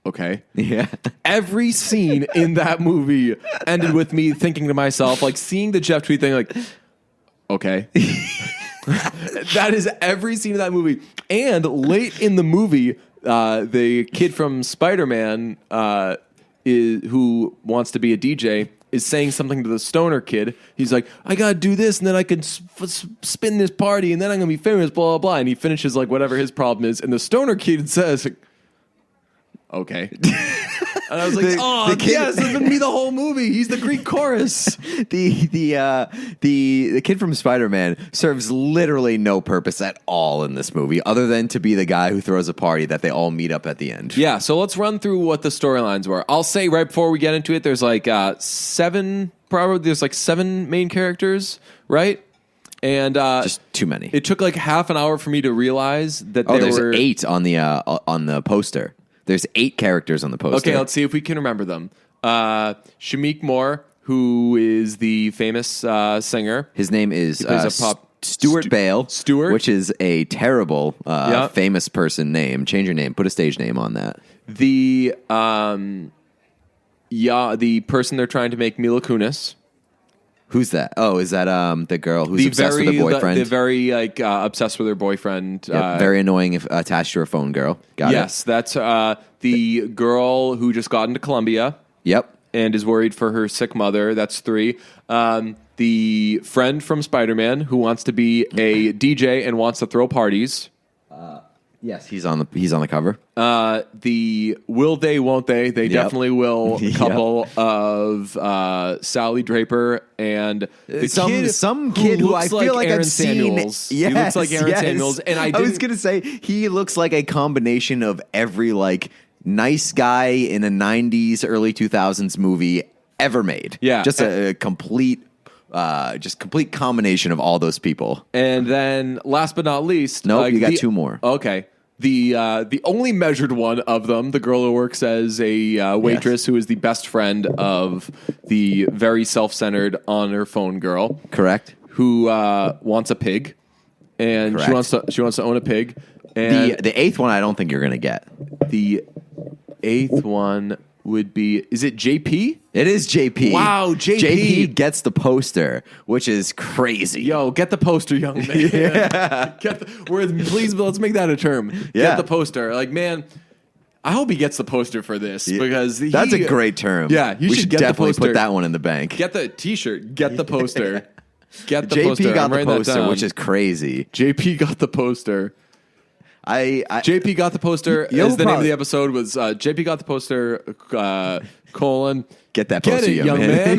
okay. Yeah. Every scene in that movie ended with me thinking to myself, like seeing the Jeff tweet thing, like, okay. That is every scene in that movie. And late in the movie, the kid from Spider-Man who wants to be a DJ is saying something to the stoner kid. He's like, I gotta do this, and then I can spin this party, and then I'm gonna be famous, blah, blah, blah. And he finishes like whatever his problem is. And the stoner kid says, okay. And I was like, the kid, yes, it's been me the whole movie. He's the Greek chorus. The kid from Spider-Man serves literally no purpose at all in this movie, other than to be the guy who throws a party that they all meet up at the end. Yeah, so let's run through what the storylines were. I'll say right before we get into it, there's like 7 main characters, right? And just too many. It took like half an hour for me to realize that there's 8 on the poster. There's 8 characters on the poster. Okay, let's see if we can remember them. Shamik Moore, who is the famous singer. His name is Stuart Bale. Stuart, which is a terrible famous person name. Change your name. Put a stage name on that. The person they're trying to make Mila Kunis. Who's that? Oh, is that the girl who's obsessed with her boyfriend? The very obsessed with her boyfriend. Very annoying if attached to her phone girl. Got yes, that's the girl who just got into Columbia. Yep. And is worried for her sick mother. That's 3. The friend from Spider-Man who wants to be a DJ and wants to throw parties. Yes, he's on the cover. The will they, won't they? They definitely will. Couple of Sally Draper and some kid who I feel like Aaron I've Samuels. seen. Yes, he looks like Aaron Samuels, and I was gonna say he looks like a combination of every like nice guy in a '90s, early 2000s movie ever made. Yeah, just a complete combination of all those people. And then, last but not least, you got 2 more. Okay, the only measured one of them, the girl who works as a waitress, who is the best friend of the very self-centered on her phone girl, correct? Who wants a pig, and correct. she wants to own a pig. And the 8th one, I don't think you're gonna get. The 8th one. would be, is it JP? It is JP. Wow, JP. JP gets the poster, which is crazy. Yo, get the poster, young man. Yeah. Please, let's make that a term. Yeah. Get the poster. Like, man, I hope he gets the poster for this because that's a great term. Yeah, we should get definitely the poster. put that one in the bank. Get the T-shirt. Get the poster. Get the JP poster. got I'm the writing that poster, down. which is crazy. JP got the poster. JP got the poster. You'll As the name of probably- the episode was JP got the poster. Colon. Get that poster, Get it, young man.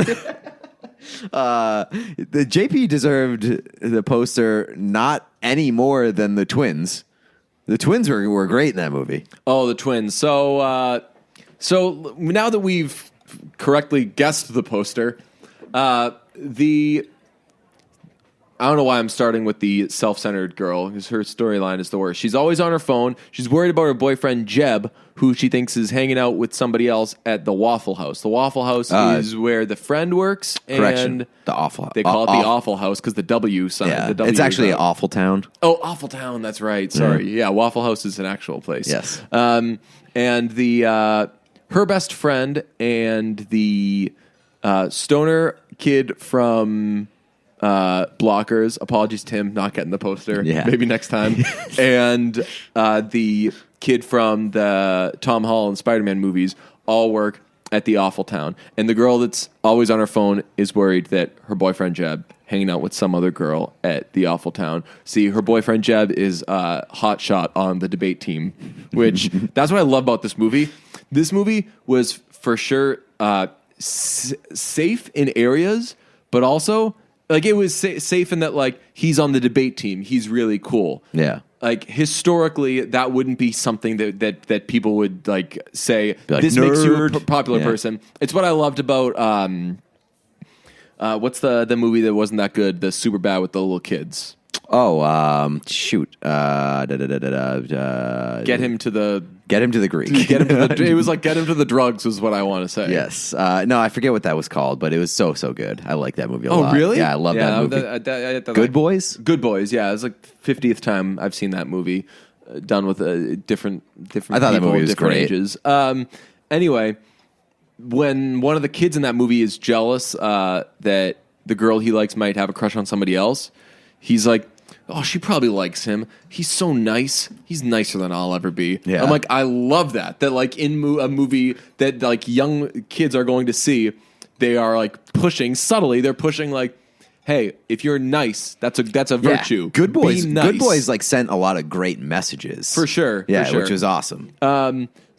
The JP deserved the poster not any more than the twins. The twins were great in that movie. Oh, the twins. So now that we've correctly guessed the poster, I don't know why I'm starting with the self-centered girl, because her storyline is the worst. She's always on her phone. She's worried about her boyfriend, Jeb, who she thinks is hanging out with somebody else at the Waffle House. The Waffle House is where the friend works. Correction. And The Awful House. they call it the Awful House because the W sign. Yeah, The W it's actually is an out. Awful Town. Oh, Awful Town. That's right. Sorry. Yeah, Waffle House is an actual place. Yes. And the her best friend and the stoner kid from Blockers. Apologies, Tim, not getting the poster. Yeah. Maybe next time. And the kid from the Tom Holland Spider-Man movies all work at the Awful Town. And the girl that's always on her phone is worried that her boyfriend Jeb hanging out with some other girl at the Awful Town. See, her boyfriend Jeb is hot shot on the debate team, which that's what I love about this movie. This movie was for sure safe in areas, but also like it was safe in that like he's on the debate team. He's really cool. Yeah. Like historically, that wouldn't be something that people would like say. Like, this makes you a nerd. popular Yeah. person. It's what I loved about what's the movie that wasn't that good? The super bad with the little kids. Oh, shoot. Get him to the Get him to the Greek. get him to the. It was like get him to the drugs was what I want to say. Yes. No, I forget what that was called, but it was so good. I like that movie a lot. Oh, really? Yeah, I love that movie. Good Boys? Good Boys. Yeah, it was like 50th time I've seen that movie, done with different. I thought that people, movie was different great. Ages. Anyway, when one of the kids in that movie is jealous that the girl he likes might have a crush on somebody else, he's like, "Oh, she probably likes him. He's so nice. He's nicer than I'll ever be." Yeah. I'm like, I love that. That like in a movie that like young kids are going to see, they are like pushing subtly. They're pushing like, hey, if you're nice, that's a virtue. Good Boys. Be nice. Good Boys like sent a lot of great messages. For sure. Yeah, for sure. which was awesome.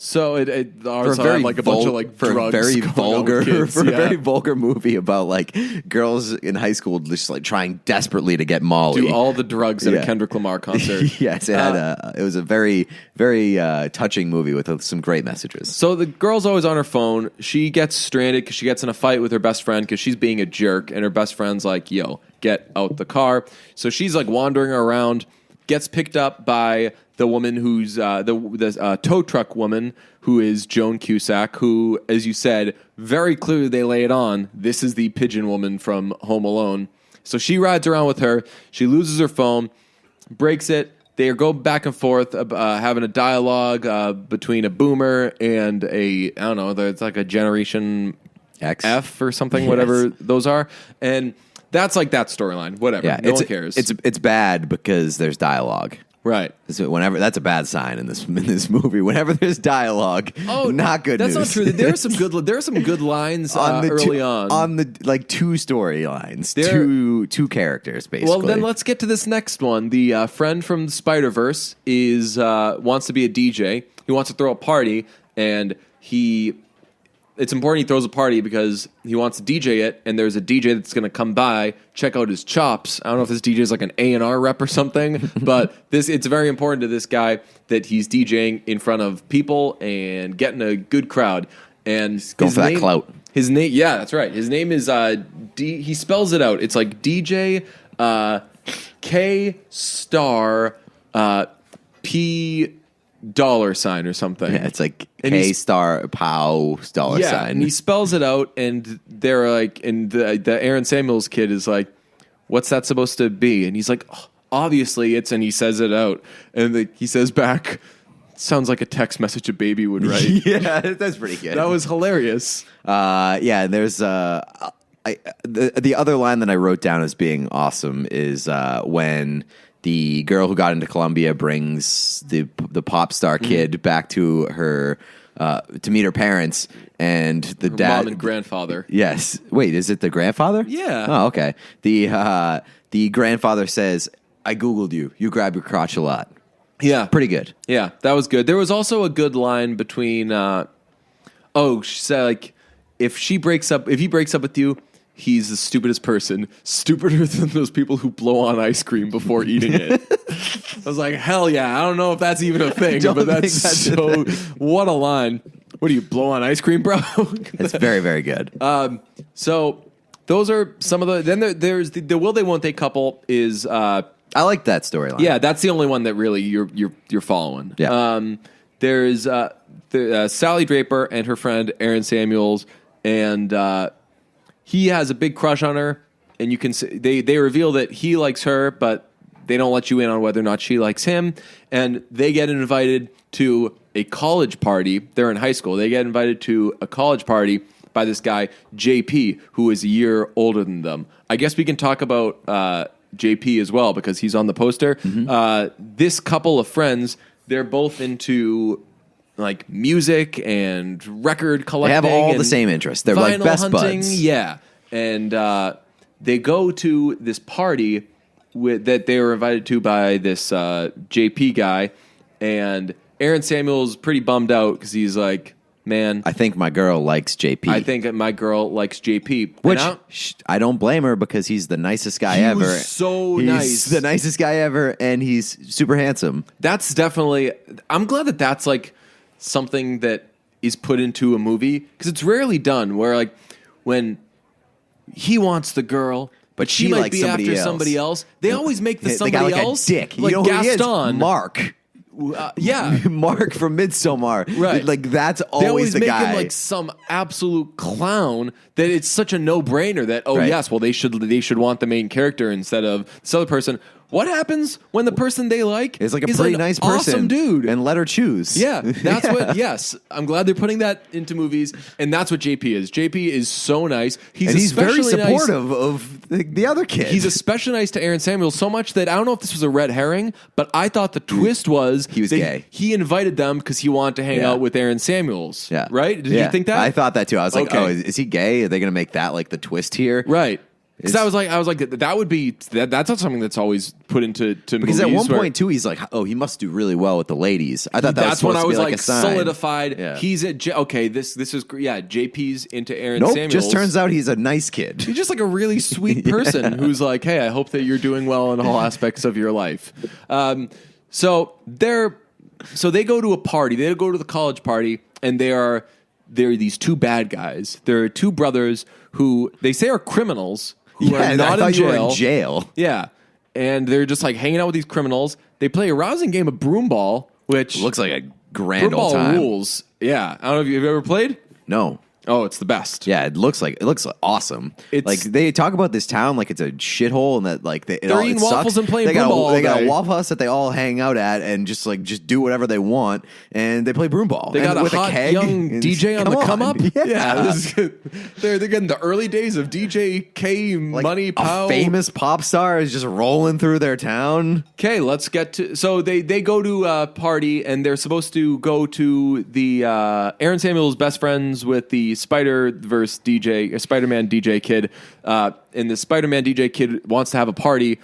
So it also very had like a bunch of like for a drugs very going on vulgar with kids. for Yeah. a very vulgar movie about like girls in high school just like trying desperately to get Molly. Do all the drugs at Yeah. a Kendrick Lamar concert. Yes, it had it was a very touching movie with some great messages. So the girl's always on her phone. She gets stranded because she gets in a fight with her best friend because she's being a jerk, and her best friend's like, "Yo, get out the car." So she's like wandering around, gets picked up by the woman who's the tow truck woman, who is Joan Cusack, who, as you said, very clearly they lay it on. This is the pigeon woman from Home Alone. So she rides around with her. She loses her phone, breaks it. They go back and forth, having a dialogue between a boomer and I don't know, it's like a Generation X. F or something, Yes. whatever those are. And that's like that storyline. Whatever. Yeah, no one cares. It's bad because there's dialogue. right. So whenever that's a bad sign in this movie. Whenever there's dialogue, not good That's news. not true. There are some good lines early on the like two storylines, There- two characters basically. Well, then let's get to this next one. The friend from the Spider-Verse is wants to be a DJ. He wants to throw a party, and it's important he throws a party because he wants to DJ it, and there's a DJ that's going to come by, check out his chops. I don't know if this DJ is like an A&R rep or something, but it's very important to this guy that he's DJing in front of people and getting a good crowd. And going for that clout. His name, yeah, that's right. His name is he spells it out. It's like DJ K star P $sign or something. Yeah, it's like And K he's- star pow dollar Yeah, sign. and he spells it out, and they're like, and the Aaron Samuels kid is like, "What's that supposed to be?" And he's like, "Oh, obviously it's," and he says it out, and he says back, Sounds like a text message a baby would write. Yeah, that's pretty good. That was hilarious. Yeah, there's the other line that I wrote down as being awesome is when the girl who got into Columbia brings the pop star kid back to her to meet her parents, and the Her dad mom and grandfather. Yes. Wait, is it the grandfather? Yeah. Oh, okay. The grandfather says, "I Googled you. You grab your crotch a lot." Yeah. Pretty good. Yeah, that was good. There was also a good line between she said, like, if he breaks up with you, he's the stupidest person, stupider than those people who blow on ice cream before eating it. I was like, hell yeah. I don't know if that's even a thing, but that's so what a line. What do you blow on ice cream, bro? It's very, very good. So those are some of the. Then there's the will they won't they couple is. I like that storyline. Yeah, that's the only one that really you're following. Yeah. There's Sally Draper and her friend Aaron Samuels, and he has a big crush on her. And you can see, they reveal that he likes her, but they don't let you in on whether or not she likes him. And they get invited to a college party. They're in high school. They get invited to a college party by this guy JP, who is a year older than them. I guess we can talk about JP as well because he's on the poster. This couple of friends, they're both into like music and record collecting. They have all the same interests. They're like best hunting. buds. Yeah, and they go to this party that they were invited to by this JP guy, and Aaron Samuel's pretty bummed out because he's like, man, I think my girl likes JP. I think my girl likes JP. Which I don't blame her because he's the nicest guy He ever. was so he's nice. the nicest guy ever, and he's super handsome. That's definitely. I'm glad that that's like something that is put into a movie because it's rarely done. Where like when he wants the girl, but she might likes be after somebody else. They always make the somebody like else a dick. like you know who he is? Gaston. Mark. Yeah, Mark from Midsommar. Right. Like that's they always always the make guy. him like some absolute clown that it's such a no-brainer that Right. yes, well they should want the main character instead of this other person. What happens when the person they like It's like a is pretty an nice person, awesome dude, and let her choose. yeah, that's what. Yes, I'm glad they're putting that into movies, and that's what JP is. JP is so nice. He's very especially nice- supportive of the other kid. He's especially nice to Aaron Samuel so much that I don't know if this was a red herring, but I thought the twist was He was that gay. He invited them because he wanted to hang Yeah. out with Aaron Samuels. Yeah. Right? Did Yeah. you think that? I thought that too. I was like, Okay. oh, is he gay? Are they going to make that like the twist here? Right. Because It's- I was like, that would be that's not something that's always put into Because movies at one where- point too, he's like, oh, he must do really well with the ladies. I thought that that's was when I supposed was to be like a sign. solidified. Yeah. He's at okay. This is JP's into Aaron Nope. Samuels. Just turns out he's a nice kid. He's just like a really sweet person who's like, hey, I hope that you're doing well in all aspects of your life. So they go to a party. They go to the college party, and they're these two bad guys. There are two brothers who they say are criminals who are not I thought in you jail. were in jail. Yeah, and they're just like hanging out with these criminals. They play a rousing game of broomball, which Looks like a grand old broomball time. rules. Yeah, I don't know if you've ever played. No. Oh, it's the best. Yeah, it looks awesome. It's- like they talk about this town like it's a shithole and that like They're eating waffles and playing they got broomball all they got day. a waffle house that they all hang out at and just do whatever they want and they play broomball. They got and a with hot keg young and DJ on the come up. Yeah, this is good. They're getting the early days of DJ K like Money a Pow. famous pop star is just rolling through their town. Okay, let's get to. So they go to a party and they're supposed to go to the Aaron Samuel's best friends with the Spider-Verse DJ, Spider-Man DJ kid, and the Spider-Man DJ kid wants to have a party,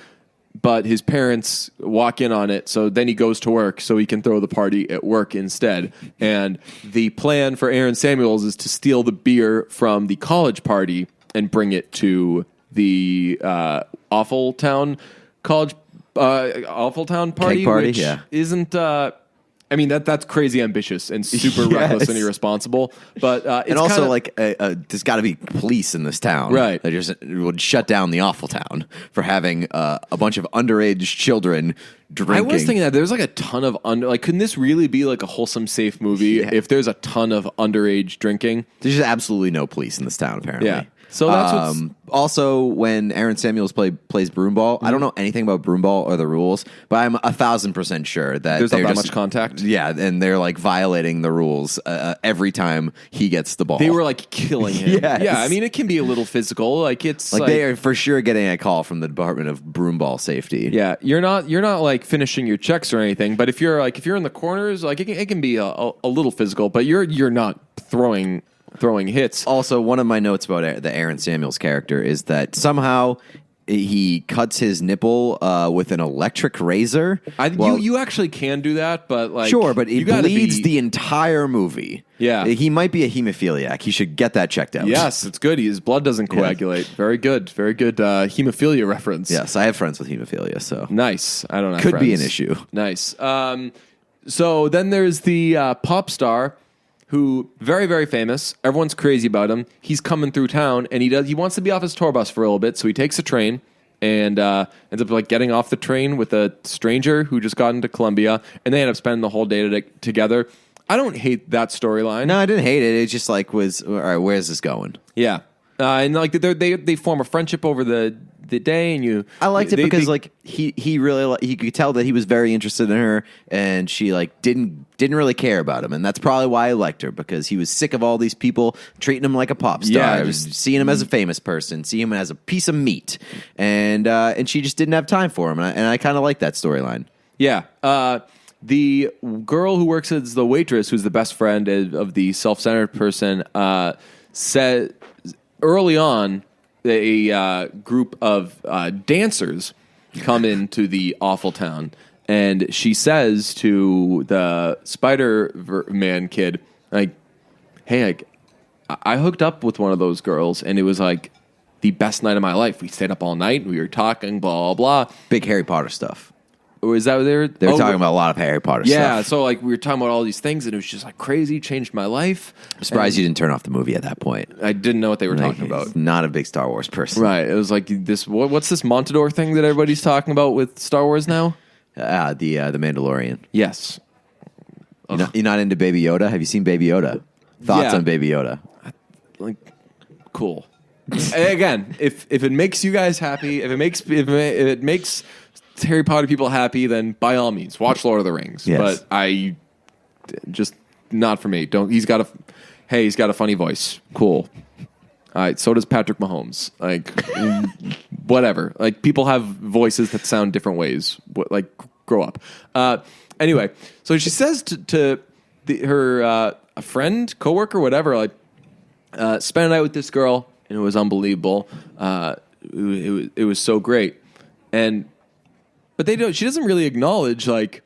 but his parents walk in on it. So then he goes to work so he can throw the party at work instead. And the plan for Aaron Samuels is to steal the beer from the college party and bring it to the Awful Town college Awful Town party, party, which yeah. isn't. I mean that's crazy ambitious and super reckless and irresponsible. But it's And also, kinda, like, there's got to be police in this town, Right. That just would shut down the awful town for having a bunch of underage children drinking. I was thinking that there's like a ton of couldn't this really be like a wholesome, safe movie Yeah. if there's a ton of underage drinking? There's just absolutely no police in this town, apparently. Yeah. So that's what's... Also, when Aaron Samuels plays broomball, I don't know anything about broomball or the rules, but I'm 1,000% sure that There's not they're that just, much contact. Yeah, and they're like violating the rules every time he gets the ball. They were like killing him. Yes. Yeah, I mean, it can be a little physical. Like it's like they are for sure getting a call from the Department of Broomball Safety. Yeah, you're not like finishing your checks or anything, but if you're in the corners, like it can be a little physical, but you're not throwing hits. Also, one of my notes about the Aaron Samuels character is that somehow he cuts his nipple with an electric razor. You actually can do that, but like sure, but it bleeds be... the entire movie. Yeah, he might be a hemophiliac. He should get that checked out. Yes, it's good. His blood doesn't coagulate. Yeah. Very good hemophilia reference. Yes, I have friends with hemophilia, so nice. I don't know. Could be an issue. Nice. So then there's the pop star who very, very famous. Everyone's crazy about him. He's coming through town, and he wants to be off his tour bus for a little bit, so he takes a train and ends up like getting off the train with a stranger who just got into Colombia, and they end up spending the whole day together. I don't hate that storyline. No, I didn't hate it. It just like was all right. Where's this going? Yeah, and like they form a friendship over the day, and I liked it because like he really he could tell that he was very interested in her, and she like didn't really care about him, and that's probably why I liked her, because he was sick of all these people treating him like a pop star, just seeing him as a famous person, seeing him as a piece of meat, and she just didn't have time for him, and I kind of like that storyline. Yeah. The girl who works as the waitress, who's the best friend of the self-centered person, said early on a group of dancers come into the awful town, and she says to the Spider-Man kid, like, hey, I hooked up with one of those girls, and it was like the best night of my life. We stayed up all night, we were talking, blah, blah, blah. Big Harry Potter stuff. Or is that what they were talking about a lot of Harry Potter stuff. Yeah, so like we were talking about all these things, and it was just like crazy, changed my life. I'm surprised you didn't turn off the movie at that point. I didn't know what they were talking about. Not a big Star Wars person. Right. It was like this, what's this Montador thing that everybody's talking about with Star Wars now? The Mandalorian. Yes. You're not into Baby Yoda? Have you seen Baby Yoda? Thoughts on Baby Yoda? Like, cool. Again, if it makes you guys happy, if it makes Harry Potter people happy, then by all means watch Lord of the Rings. Yes. But I just not for me. He's got a funny voice. Cool. All right, so does Patrick Mahomes. Like whatever. Like people have voices that sound different ways. Like grow up. Anyway, so she says to her a friend, coworker, whatever, like spent a night with this girl, and it was unbelievable. It was so great. But she doesn't really acknowledge like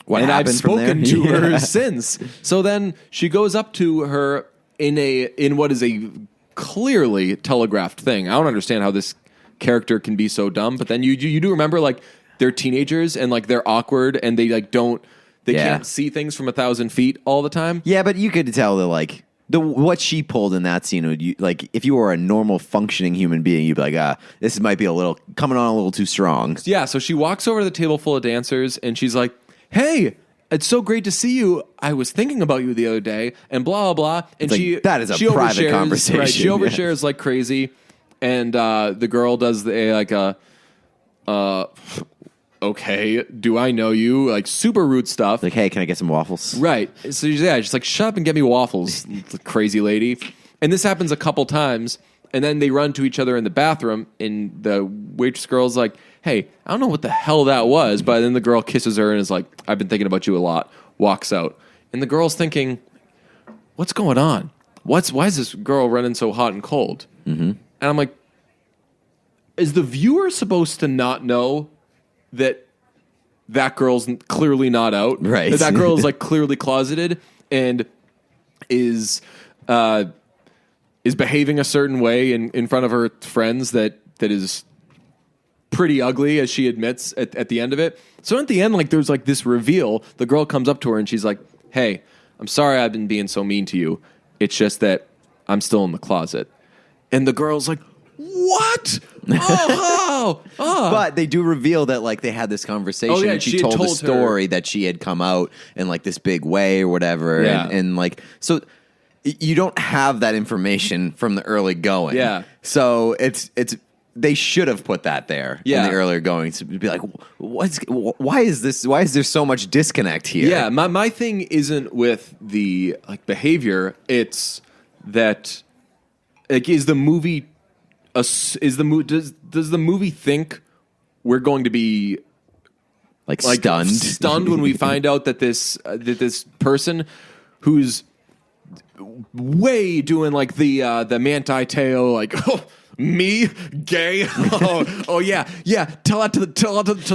what and happened I've spoken to Yeah. her since. So then she goes up to her in what is a clearly telegraphed thing. I don't understand how this character can be so dumb. But then you do remember like they're teenagers and like they're awkward and they like can't see things from 1,000 feet all the time. Yeah, but you could tell that like what she pulled in that scene would like if you were a normal functioning human being, you'd be like, this might be coming on a little too strong. Yeah, so she walks over to the table full of dancers and she's like, hey, it's so great to see you. I was thinking about you the other day, and blah, blah, blah. And that is a private conversation. Right, she overshares like crazy, and the girl does okay, do I know you? Like super rude stuff. Like, hey, can I get some waffles? Right. So she's like, shut up and get me waffles, crazy lady. And this happens a couple times, and then they run to each other in the bathroom, and the waitress girl's like, hey, I don't know what the hell that was, but then the girl kisses her and is like, I've been thinking about you a lot, walks out. And the girl's thinking, what's going on? Why is this girl running so hot and cold? Mm-hmm. And I'm like, is the viewer supposed to not know that girl's clearly not out? Right. That girl is like clearly closeted and is behaving a certain way in front of her friends that is pretty ugly, as she admits at the end of it. So at the end, like there's like this reveal. The girl comes up to her and she's like, hey, I'm sorry I've been being so mean to you. It's just that I'm still in the closet. And the girl's like, what? Oh. But they do reveal that like they had this conversation and she told the story that she had come out in like this big way or whatever. Yeah. And like, so you don't have that information from the early going. Yeah. So it's they should have put that there in Yeah. the earlier going to be like, why is there so much disconnect here? Yeah, my thing isn't with the like behavior. It's that like does the movie think we're going to be like stunned when we find out that this person who's way doing like the Manti Teo like me gay oh yeah tell that to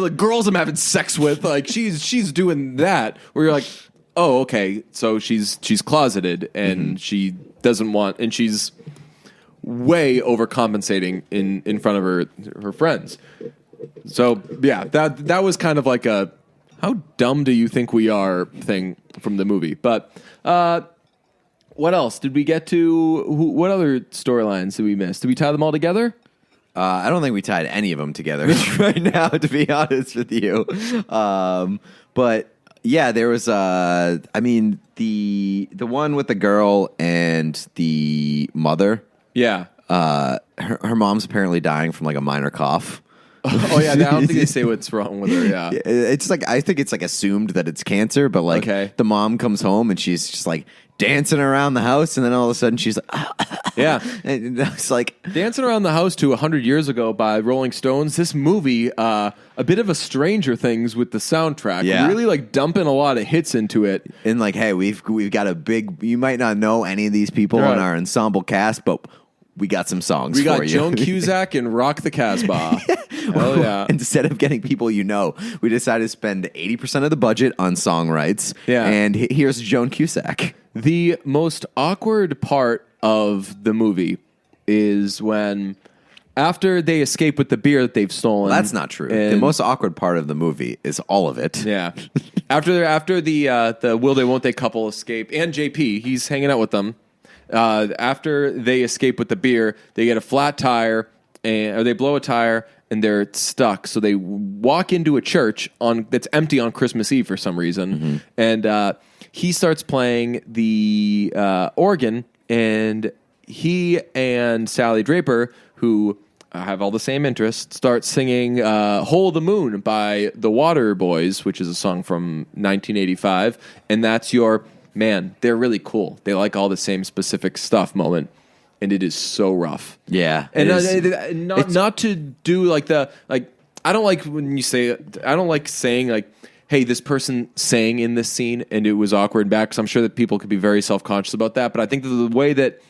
the girls I'm having sex with, like she's doing that, where you're like, oh okay, so she's closeted and she doesn't want, and she's way overcompensating in front of her friends. So yeah, that was kind of like a how dumb do you think we are thing from the movie. But what else did we get to? What other storylines did we miss? Did we tie them all together? I don't think we tied any of them together right now, to be honest with you. But yeah, there was the one with the girl and the mother. Yeah. Her mom's apparently dying from like a minor cough. Oh yeah, I don't think they say what's wrong with her. Yeah, it's like I think it's like assumed that it's cancer, but like the mom comes home and she's just like dancing around the house, and then all of a sudden she's like, yeah, and it's like dancing around the house to 100 years ago by Rolling Stones. This movie, a bit of a Stranger Things with the soundtrack, really like dumping a lot of hits into it, and like, hey, we've got a big. You might not know any of these people in our ensemble cast, but we got some songs for you. We got Joan Cusack and Rock the Casbah. Hell yeah. Instead of getting people we decided to spend 80% of the budget on song rights. Yeah. And here's Joan Cusack. The most awkward part of the movie is when, after they escape with the beer that they've stolen. Well, that's not true. The most awkward part of the movie is all of it. Yeah. After the will they won't they couple escape, and JP, he's hanging out with them. After they escape with the beer, they get a flat tire, or they blow a tire, and they're stuck. So they walk into a church that's empty on Christmas Eve for some reason, and he starts playing the organ, and he and Sally Draper, who have all the same interests, start singing "Hole of the Moon" by the Water Boys, which is a song from 1985, and that's your man, they're really cool. They like all the same specific stuff moment, and it is so rough. Yeah, and not to do like I don't like when you say, I don't like saying like, hey, this person sang in this scene and it was awkward and bad, because I'm sure that people could be very self-conscious about that. But I think that the way that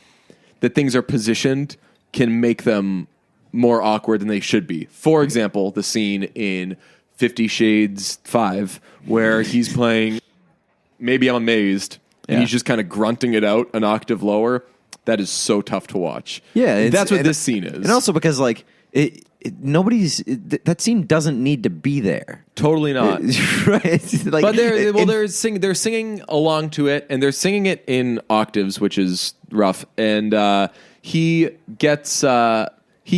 things are positioned can make them more awkward than they should be. For example, the scene in 50 Shades 5 where he's playing Maybe I'm Amazed, and he's just kind of grunting it out an octave lower. That is so tough to watch. Yeah, that's what this scene is. And also because like that scene doesn't need to be there. Totally not. Right? Like, but they're singing along to it, and they're singing it in octaves, which is rough. And he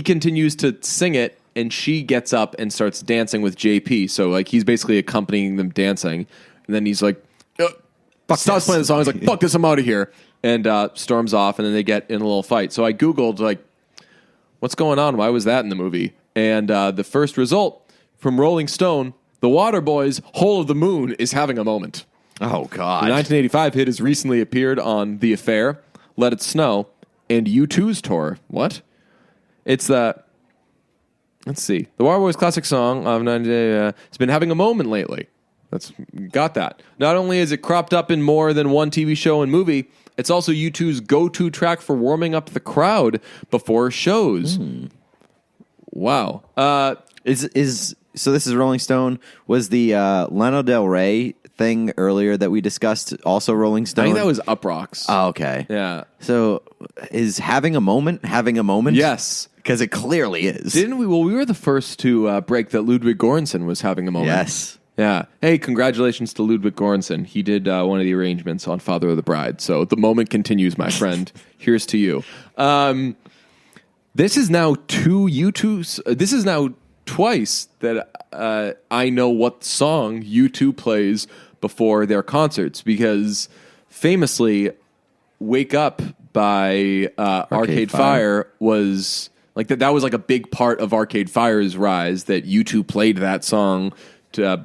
continues to sing it, and she gets up and starts dancing with JP. So like he's basically accompanying them dancing, and then he's like, stops playing the song. He's like, fuck this, I'm out of here. And storms off, and then they get in a little fight. So I Googled, like, what's going on? Why was that in the movie? And the first result from Rolling Stone, the Waterboys' Hole of the Moon is having a moment. Oh, God. The 1985 hit has recently appeared on The Affair, Let It Snow, and U2's tour. What? It's let's see. The Waterboys' classic song of has been having a moment lately. Got that. Not only is it cropped up in more than one TV show and movie, it's also U2's go-to track for warming up the crowd before shows. Wow. So this is Rolling Stone. Was the Lana Del Rey thing earlier that we discussed also Rolling Stone? I think that was Up Rocks. Oh, okay. Yeah. So is having a moment? Yes. Because it clearly is. Didn't we? Well, we were the first to break that Ludwig Göransson was having a moment. Yes. Yeah. Hey, congratulations to Ludwig Göransson. He did one of the arrangements on Father of the Bride. So the moment continues, my friend. Here's to you. This is now this is now twice that I know what song U2 plays before their concerts, because famously Wake Up by Arcade Fire was like that was like a big part of Arcade Fire's rise, that U2 played that song to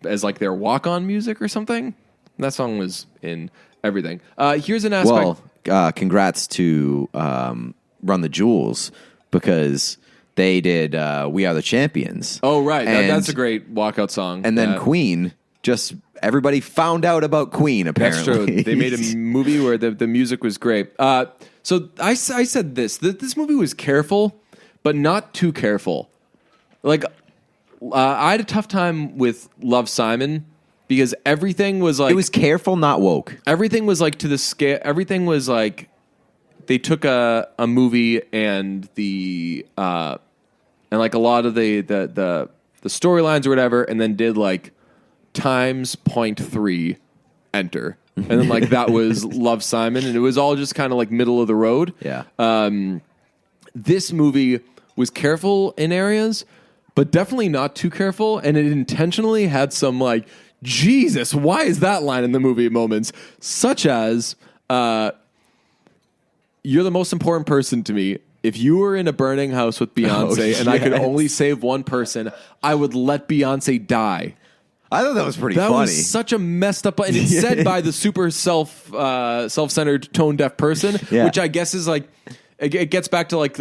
as like their walk-on music or something. That song was in everything. Here's an aspect. Well, congrats to Run the Jewels, because they did We Are the Champions. Oh, right. That's a great walkout song. And then Queen, everybody found out about Queen, apparently. That's true. They made a movie where the music was great. So I said this movie was careful, but not too careful. Like, I had a tough time with Love, Simon, because everything was like... It was careful, not woke. Everything was like to the scale... Everything was like... They took a movie and and like a lot of the storylines or whatever, and then did like times 0.3 enter. And then like that was Love, Simon, and it was all just kind of like middle of the road. Yeah. This movie was careful in areas, but definitely not too careful, and it intentionally had some like, Jesus, why is that line in the movie moments? Such as, you're the most important person to me. If you were in a burning house with Beyonce and I could only save one person, I would let Beyonce die. I thought that was pretty funny. That was such a messed up, and it's said by the super self-centered, tone-deaf person, which I guess is like, it gets back to like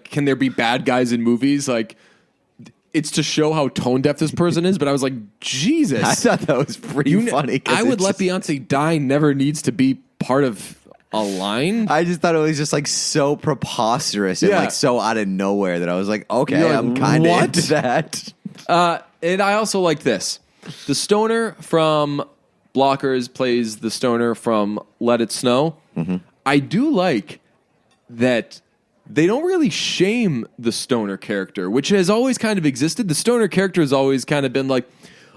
can there be bad guys in movies? Like, it's to show how tone-deaf this person is, but I was like, Jesus. I thought that was pretty funny. I would let Beyonce die never needs to be part of a line. I just thought it was just like so preposterous and like so out of nowhere that I was like, okay, like, I'm kind of into that. And I also like this. The stoner from Blockers plays the stoner from Let It Snow. Mm-hmm. I do like that they don't really shame the stoner character, which has always kind of existed. The stoner character has always kind of been like,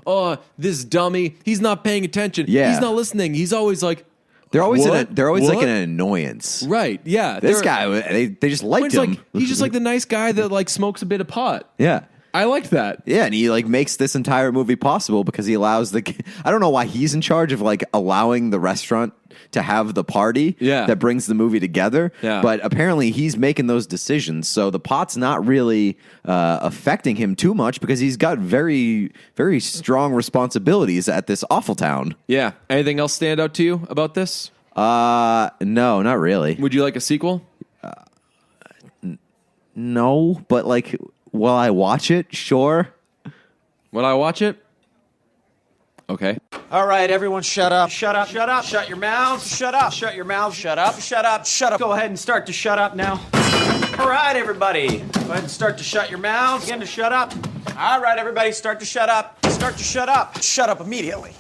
oh, this dummy, he's not paying attention. Yeah. He's not listening. He's always like, they're always like an annoyance. Right, yeah. This guy, they just liked him. Like, he's just like the nice guy that like smokes a bit of pot. Yeah. I liked that. Yeah, and he like makes this entire movie possible because he allows I don't know why he's in charge of like allowing the restaurant to have the party that brings the movie together. Yeah. But apparently he's making those decisions, so the pot's not really affecting him too much because he's got very, very strong responsibilities at this awful town. Yeah. Anything else stand out to you about this? No, not really. Would you like a sequel? No, but like, will I watch it? Sure. Will I watch it? Okay. All right, everyone, shut up. Shut up. Shut up. Shut your mouths. Shut up. Shut your mouths. Shut up. Shut up. Shut up. Go ahead and start to shut up now. All right, everybody. Go ahead and start to shut your mouths. Begin to shut up. All right, everybody, start to shut up. Start to shut up. Shut up immediately.